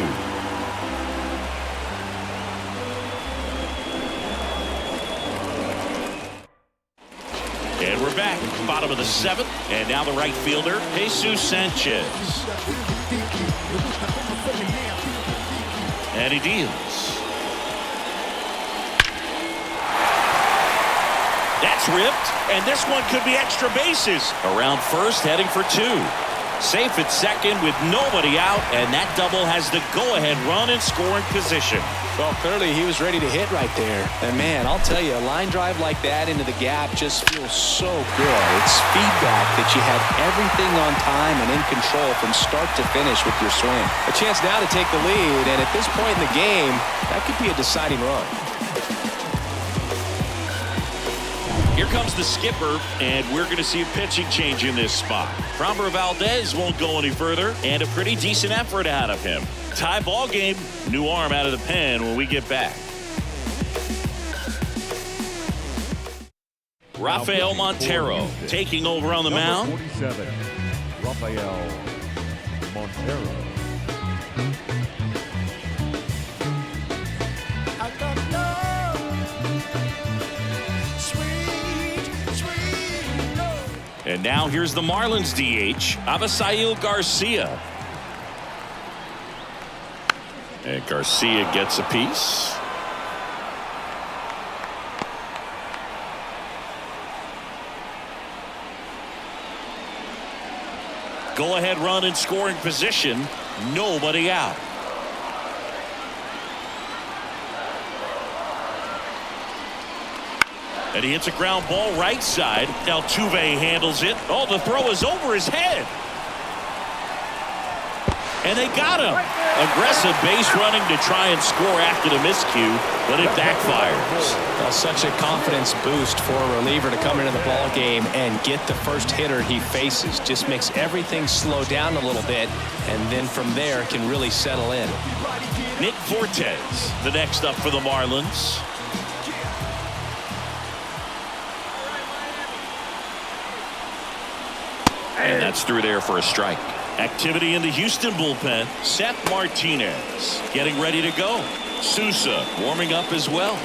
And we're back. Bottom of the 7th. And now the right fielder, Jesus Sanchez. And he deals. That's ripped, and this one could be extra bases. Around first, heading for 2. Safe at second with nobody out, and that double has the go-ahead run in scoring position. Well, clearly he was ready to hit right there. And, man, I'll tell you, a line drive like that into the gap just feels so good. It's feedback that you had everything on time and in control from start to finish with your swing. A chance now to take the lead, and at this point in the game, that could be a deciding run. Here comes the skipper, and we're going to see a pitching change in this spot. Framber Valdez won't go any further, and a pretty decent effort out of him. Tie ball game, new arm out of the pen when we get back. Rafael Montero taking over on the mound. 47, Rafael Montero. And now here's the Marlins DH, Avisail Garcia. And Garcia gets a piece. Go-ahead run in scoring position. Nobody out. And he hits a ground ball right side. Altuve handles it. Oh, the throw is over his head. And they got him. Aggressive base running to try and score after the miscue, but it backfires. Well, such a confidence boost for a reliever to come into the ball game and get the first hitter he faces. Just makes everything slow down a little bit, and then from there can really settle in. Nick Fortes, the next up for the Marlins. And that's through there for a strike. Activity in the Houston bullpen. Seth Martinez getting ready to go. Sousa warming up as well.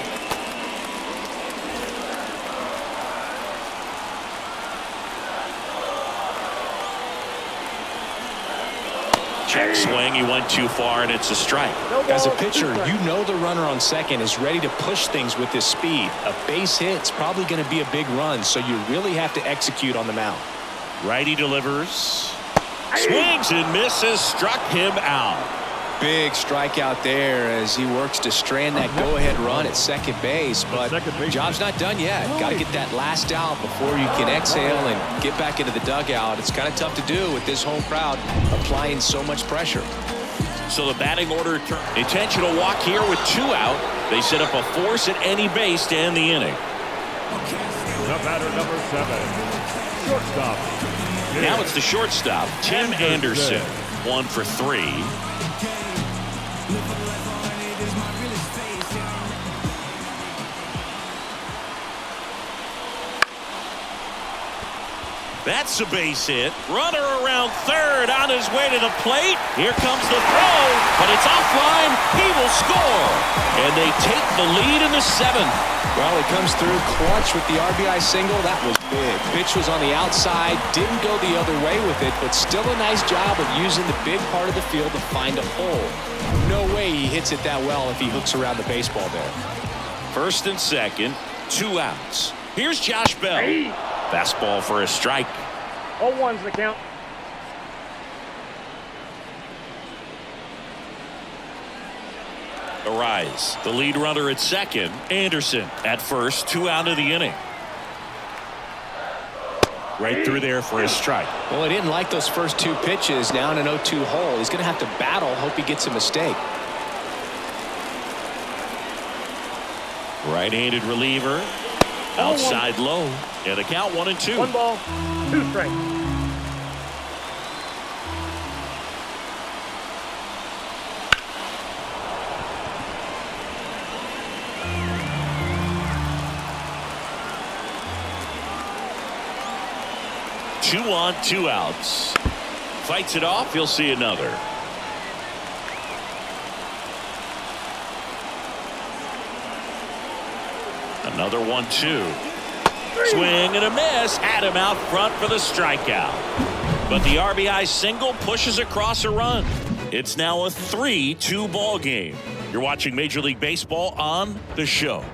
Check swing. He went too far, and it's a strike. As a pitcher, you know the runner on second is ready to push things with his speed. A base hit's probably going to be a big run, so you really have to execute on the mound. Righty delivers. Swings and misses. Struck him out. Big strikeout there as he works to strand that go-ahead run at second base. But job's not done yet. Got to get that last out before you can exhale and get back into the dugout. It's kind of tough to do with this home crowd applying so much pressure. So the batting order turn. Intentional walk here with 2 out. They set up a force at any base to end the inning. The batter, number 7, shortstop. Now it's the shortstop, Tim Anderson. 1 for 3. That's a base hit. Runner around third on his way to the plate. Here comes the throw, but it's offline. He will score. And they take the lead in the 7th. Well, he comes through clutch with the RBI single. That was big. Pitch was on the outside. Didn't go the other way with it, but still a nice job of using the big part of the field to find a hole. No way he hits it that well if he hooks around the baseball there. First and second, 2 outs. Here's Josh Bell. Fastball for a strike. 0-1's the count. A arise. The lead runner at second, Anderson at first, 2 out of the inning. Right through there for his strike. Well, he didn't like those first 2 pitches. Now in an 0-2 hole. He's going to have to battle. Hope he gets a mistake. Right-handed reliever. Outside low. And the count 1-2. 1 ball, 2 strikes. Two on, 2 outs. Fights it off. He'll see another. Another 1-2. Swing and a miss. Had him out front for the strikeout. But the RBI single pushes across a run. It's now a 3-2 ball game. You're watching Major League Baseball on The Show.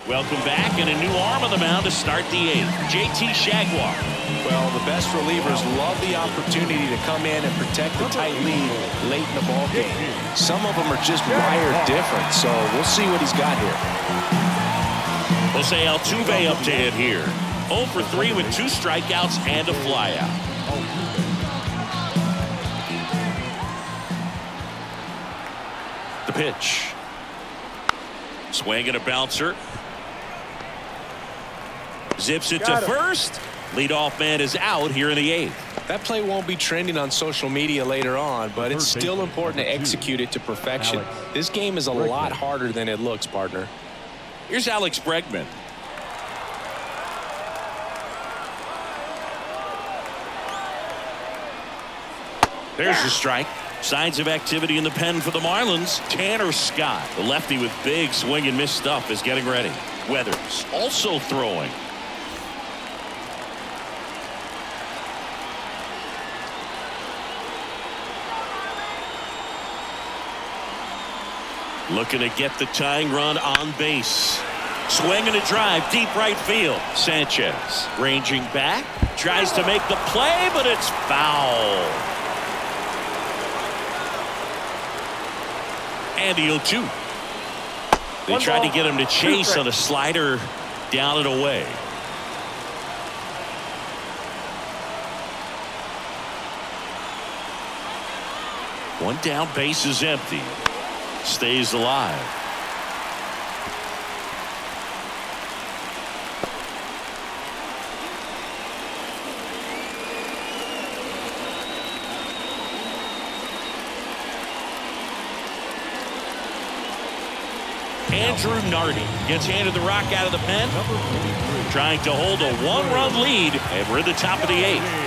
Welcome back, and a new arm on the mound to start the 8th. JT Jaguar. Well, the best relievers love the opportunity to come in and protect the tight lead late in the ball game. Some of them are just wired different, so we'll see what he's got here. Jose Altuve up to hit here. 0 for 3 with 2 strikeouts and a flyout. The pitch. Swing and a bouncer. Zips it to first. Leadoff man is out here in the 8th. That play won't be trending on social media later on, but it's still important to execute it to perfection. This game is a lot harder than it looks, partner. Here's Alex Bregman. There's the strike. Signs of activity in the pen for the Marlins. Tanner Scott, the lefty with big swing and miss stuff, is getting ready. Weathers also throwing. Looking to get the tying run on base. Swing and a drive deep right field. Sanchez ranging back. Tries to make the play, but it's foul. And the 0-2. They tried to get him to chase on a slider down and away. One down, base is empty. Stays alive. Andrew Nardi gets handed the rock out of the pen. Trying to hold a 1-run lead, and we're at the top of the 8th.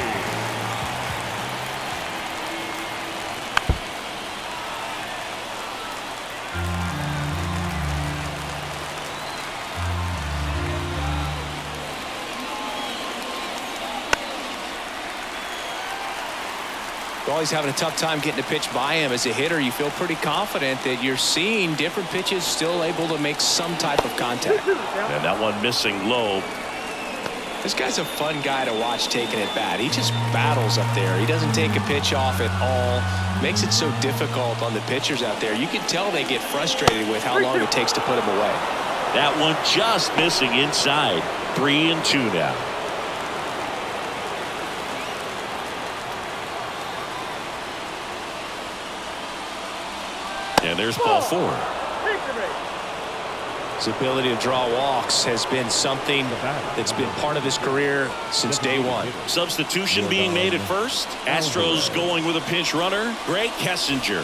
Well, he's having a tough time getting a pitch by him. As a hitter, you feel pretty confident that you're seeing different pitches still able to make some type of contact. And that one missing low. This guy's a fun guy to watch taking it bat. He just battles up there. He doesn't take a pitch off at all. Makes it so difficult on the pitchers out there. You can tell they get frustrated with how long it takes to put him away. That one just missing inside. 3-2 now. And there's ball 4. His ability to draw walks has been something that's been part of his career since day one. Substitution being made at first. Astros going with a pinch runner. Greg Kessinger.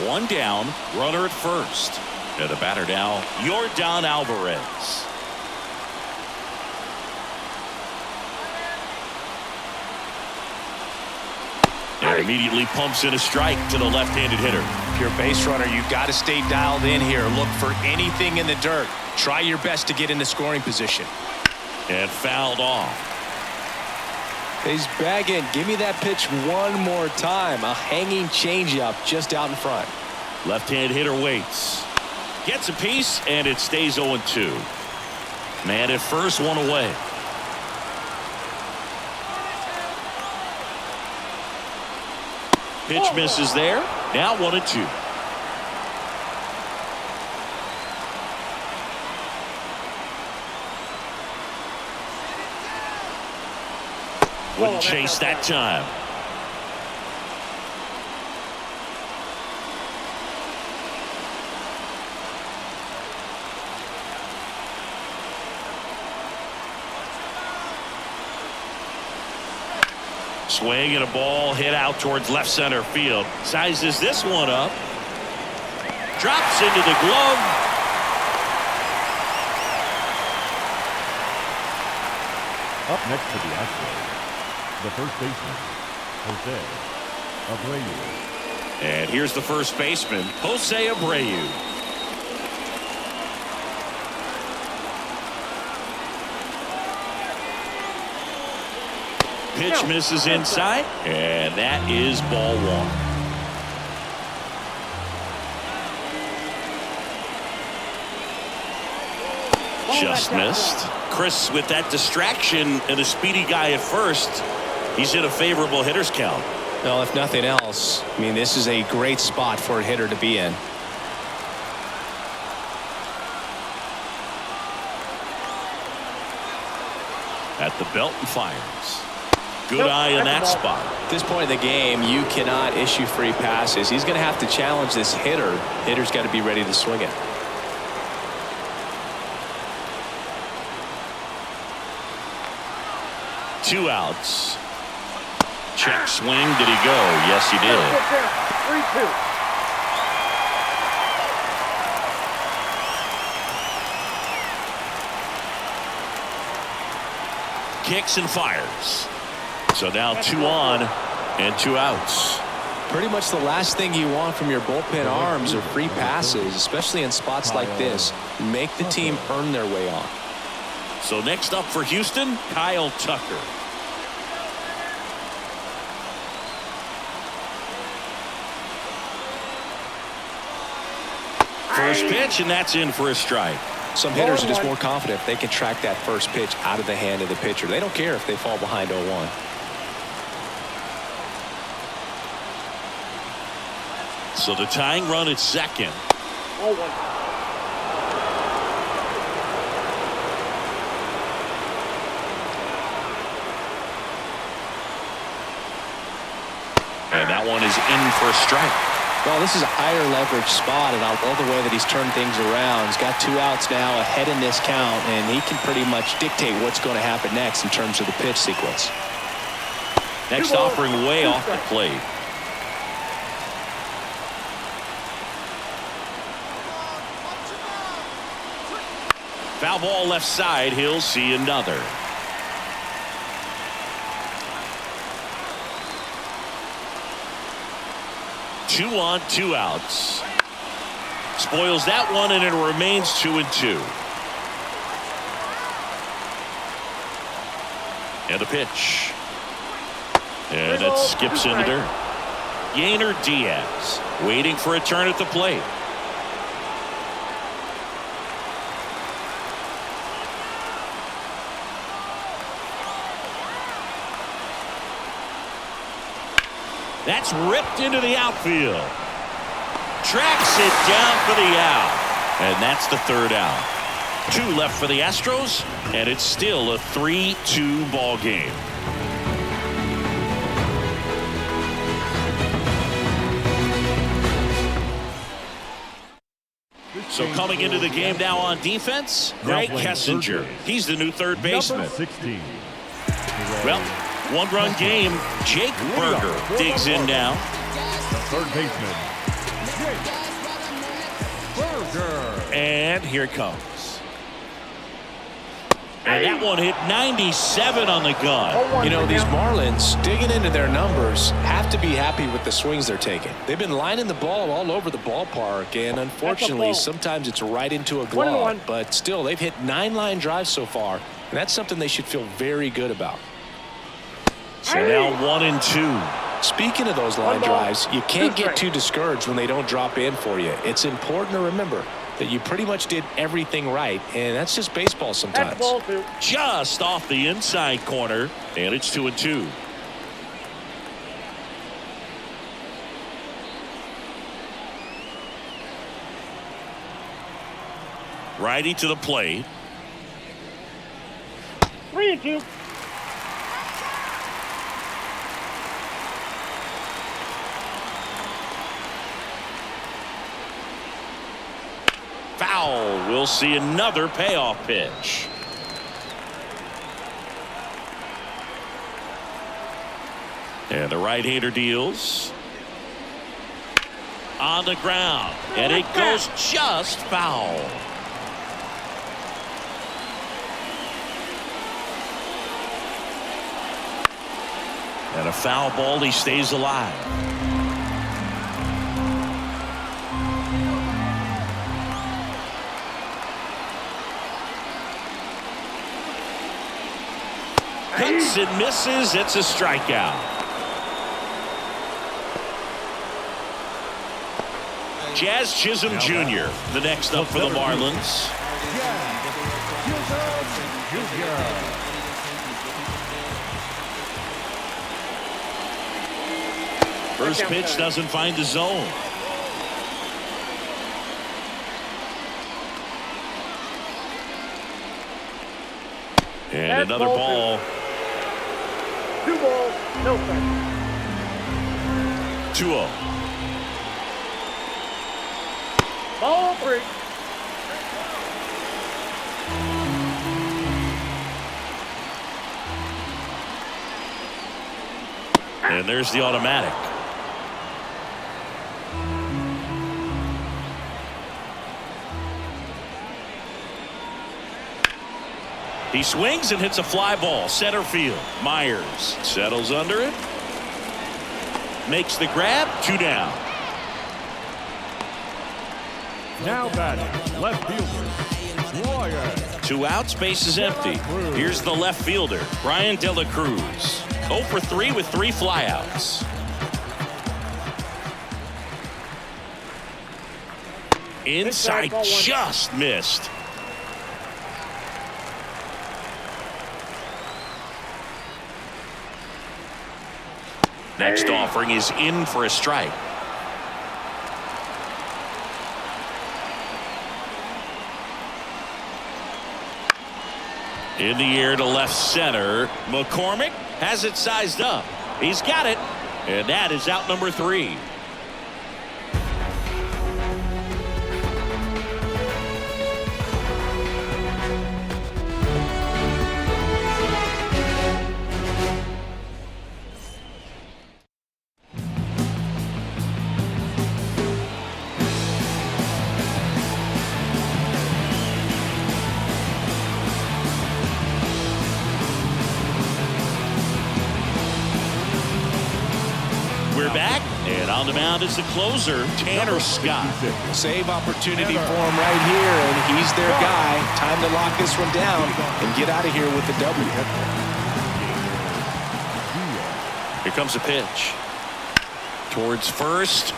One down, runner at first. And the batter now, Yordan Alvarez. And immediately pumps in a strike to the left-handed hitter. If you're a base runner, you've got to stay dialed in here. Look for anything in the dirt. Try your best to get into scoring position. And fouled off. He's bagging. Give me that pitch one more time. A hanging changeup just out in front. Left-hand hitter waits. Gets a piece, and it stays 0-2. Man at first, one away. Pitch misses there. Now 1-2. Wouldn't chase that time. Swing and a ball hit out towards left center field. Sizes this one up. Drops into the glove. Up next for the Astros, the first baseman, Jose Abreu. And here's the first baseman, Jose Abreu. Pitch misses inside, and that is ball one. Just missed. Chris, with that distraction and a speedy guy at first, he's in a favorable hitter's count. Well, if nothing else, I mean, this is a great spot for a hitter to be in. At the belt and fires. Good eye in that spot. At this point in the game, you cannot issue free passes. He's going to have to challenge this hitter. Hitter's got to be ready to swing it. Two outs. Check swing. Did he go? Yes, he did. 3-2. Kicks and fires. So now 2 on and 2 outs. Pretty much the last thing you want from your bullpen arms are free passes, especially in spots like this. Make the team earn their way on. So next up for Houston, Kyle Tucker. First pitch, and that's in for a strike. Some hitters are just more confident if they can track that first pitch out of the hand of the pitcher. They don't care if they fall behind 0-1. So the tying run at second. 0-1. And that one is in for a strike. Well, this is a higher leverage spot, and I love the way that he's turned things around. He's got 2 outs now ahead in this count, and he can pretty much dictate what's going to happen next in terms of the pitch sequence. Next offering way off the plate. Foul ball left side. He'll see another. Two on, 2 outs. Spoils that one, and it remains 2-2. And a pitch. And it skips into dirt. Yainer Diaz waiting for a turn at the plate. That's ripped into the outfield. Tracks it down for the out. And that's the 3rd out. 2 left for the Astros, and it's still a 3-2 ball game. So coming into the game now on defense, Greg Kessinger. He's the new third baseman. 16. Well, 1-run game. Jake Berger digs in now. The third baseman, Jake Berger. And here it comes. And that one hit 97 on the gun. You know, these Marlins, digging into their numbers, have to be happy with the swings they're taking. They've been lining the ball all over the ballpark, and unfortunately, sometimes it's right into a glove. But still, they've hit 9 line drives so far, and that's something they should feel very good about. So now 1-2. Speaking of those line drives, you can't get too discouraged when they don't drop in for you. It's important to remember that you pretty much did everything right, and that's just baseball sometimes. Just off the inside corner, and it's 2-2. Righty to the plate. 3-2. Foul. We'll see another payoff pitch. And the right-hander deals. On the ground. And it goes just foul. And a foul ball. He stays alive. Hits and misses. It's a strikeout. Jazz Chisholm Jr. the next up for the Marlins. First pitch doesn't find the zone. And another ball. 2 balls, no strikes. 2-0. Ball 3. And there's the automatic. He swings and hits a fly ball center field. Myers settles under it. Makes the grab. 2 down. Now batting, left fielder, Warrior. 2 outs, base is empty. Here's the left fielder, Brian De La Cruz. 0 for 3 with 3 flyouts. Inside, just missed. Next offering is in for a strike. In the air to left center. McCormick has it sized up. He's got it. And that is out number 3. We're back, and on the mound is the closer, Tanner Scott. Save opportunity for him right here, and he's their guy. Time to lock this one down and get out of here with the W. Here comes a pitch. Towards first.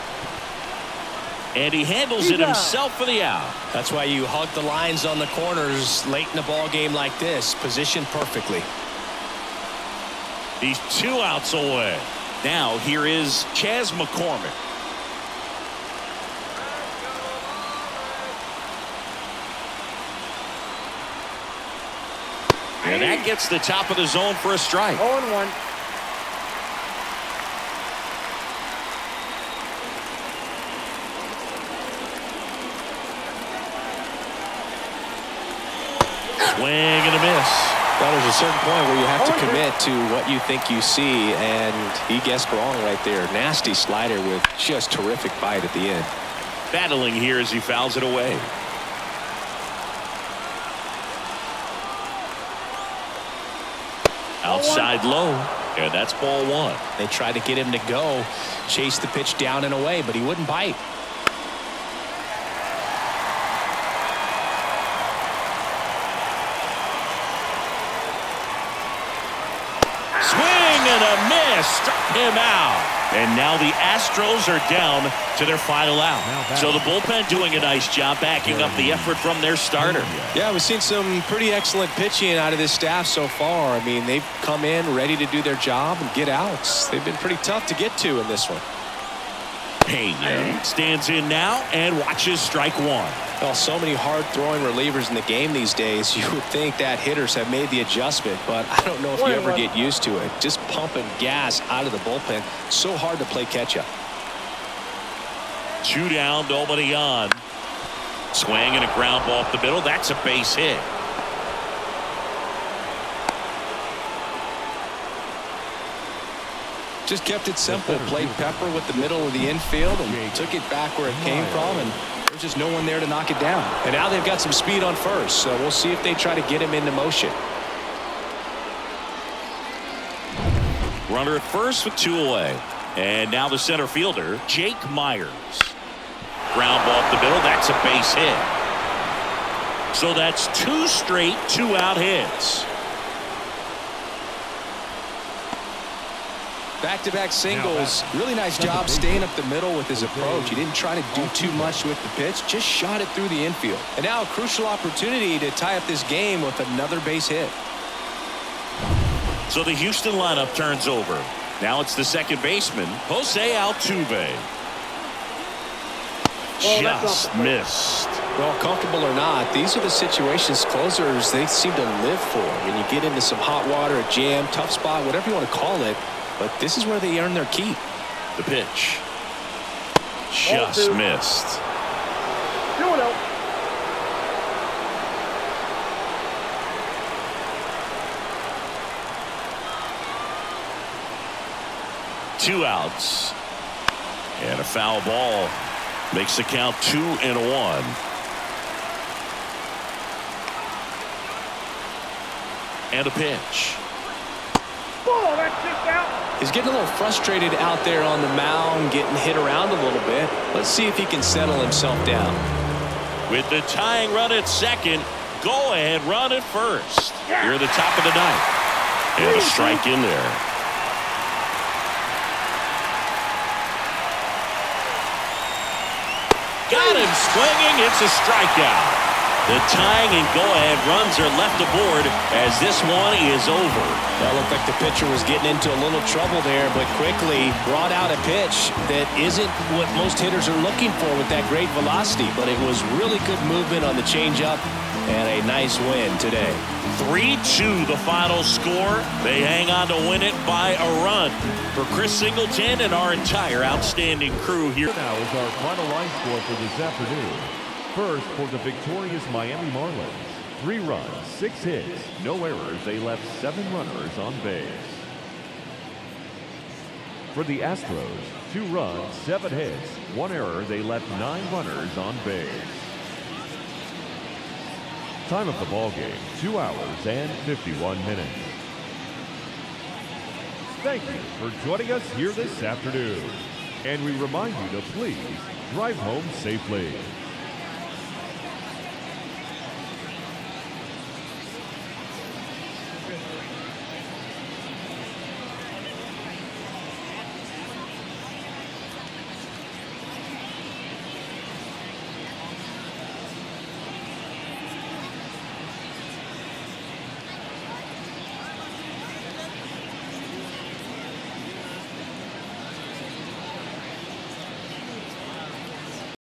And he handles it himself for the out. That's why you hug the lines on the corners late in a ball game like this. Positioned perfectly. He's 2 outs away. Now here is Chas McCormick. And that gets the top of the zone for a strike. 0-1. Swing and a miss. Well, there's a certain point where you have to commit to what you think you see, and he guessed wrong right there. Nasty slider with just terrific bite at the end. Battling here as he fouls it away. Outside low, and that's ball 1. They tried to get him to go, chase the pitch down and away, but he wouldn't bite. Struck him out. And now the Astros are down to their final out. So the bullpen doing a nice job backing up the effort from their starter. Yeah, we've seen some pretty excellent pitching out of this staff so far. I mean, they've come in ready to do their job and get outs. They've been pretty tough to get to in this one. Pena stands in now and watches strike one. Well, so many hard-throwing relievers in the game these days. You would think that hitters have made the adjustment, but I don't know if you ever get used to it. Just pumping gas out of the bullpen. So hard to play catch-up. 2 down, nobody on. Swing and a ground ball up the middle. That's a base hit. Just kept it simple. Played pepper with the middle of the infield and took it back where it came from, and there's just no one there to knock it down. And now they've got some speed on first, so we'll see if they try to get him into motion. Runner at first with 2 away. And now the center fielder, Jake Myers. Ground ball up the middle. That's a base hit. So that's 2 straight 2-out hits. Back-to-back singles. Really nice job staying up the middle with his approach. He didn't try to do too much with the pitch. Just shot it through the infield. And now a crucial opportunity to tie up this game with another base hit. So the Houston lineup turns over. Now it's the second baseman, Jose Altuve. Just missed. Well, comfortable or not, these are the situations closers they seem to live for. When you get into some hot water, a jam, tough spot, whatever you want to call it. But this is where they earn their keep. The pitch. Just missed. 2-0. Two outs. And a foul ball. Makes the count 2-1. And a pitch. Ball, that's just out. He's getting a little frustrated out there on the mound, getting hit around a little bit. Let's see if he can settle himself down. With the tying run at second, go ahead run at first. Here at the top of the ninth. And a strike in there. Got him swinging. It's a strikeout. The tying and go-ahead runs are left aboard as this one is over. That looked like the pitcher was getting into a little trouble there, but quickly brought out a pitch that isn't what most hitters are looking for with that great velocity, but it was really good movement on the changeup and a nice win today. 3-2 the final score. They hang on to win it by a run. For Chris Singleton and our entire outstanding crew here. Now is our final line score for this afternoon. First, for the victorious Miami Marlins, 3 runs, 6 hits, no errors. They left 7 runners on base. For the Astros, 2 runs, 7 hits, 1 error. They left 9 runners on base. Time of the ball game, 2 hours and 51 minutes. Thank you for joining us here this afternoon. And we remind you to please drive home safely.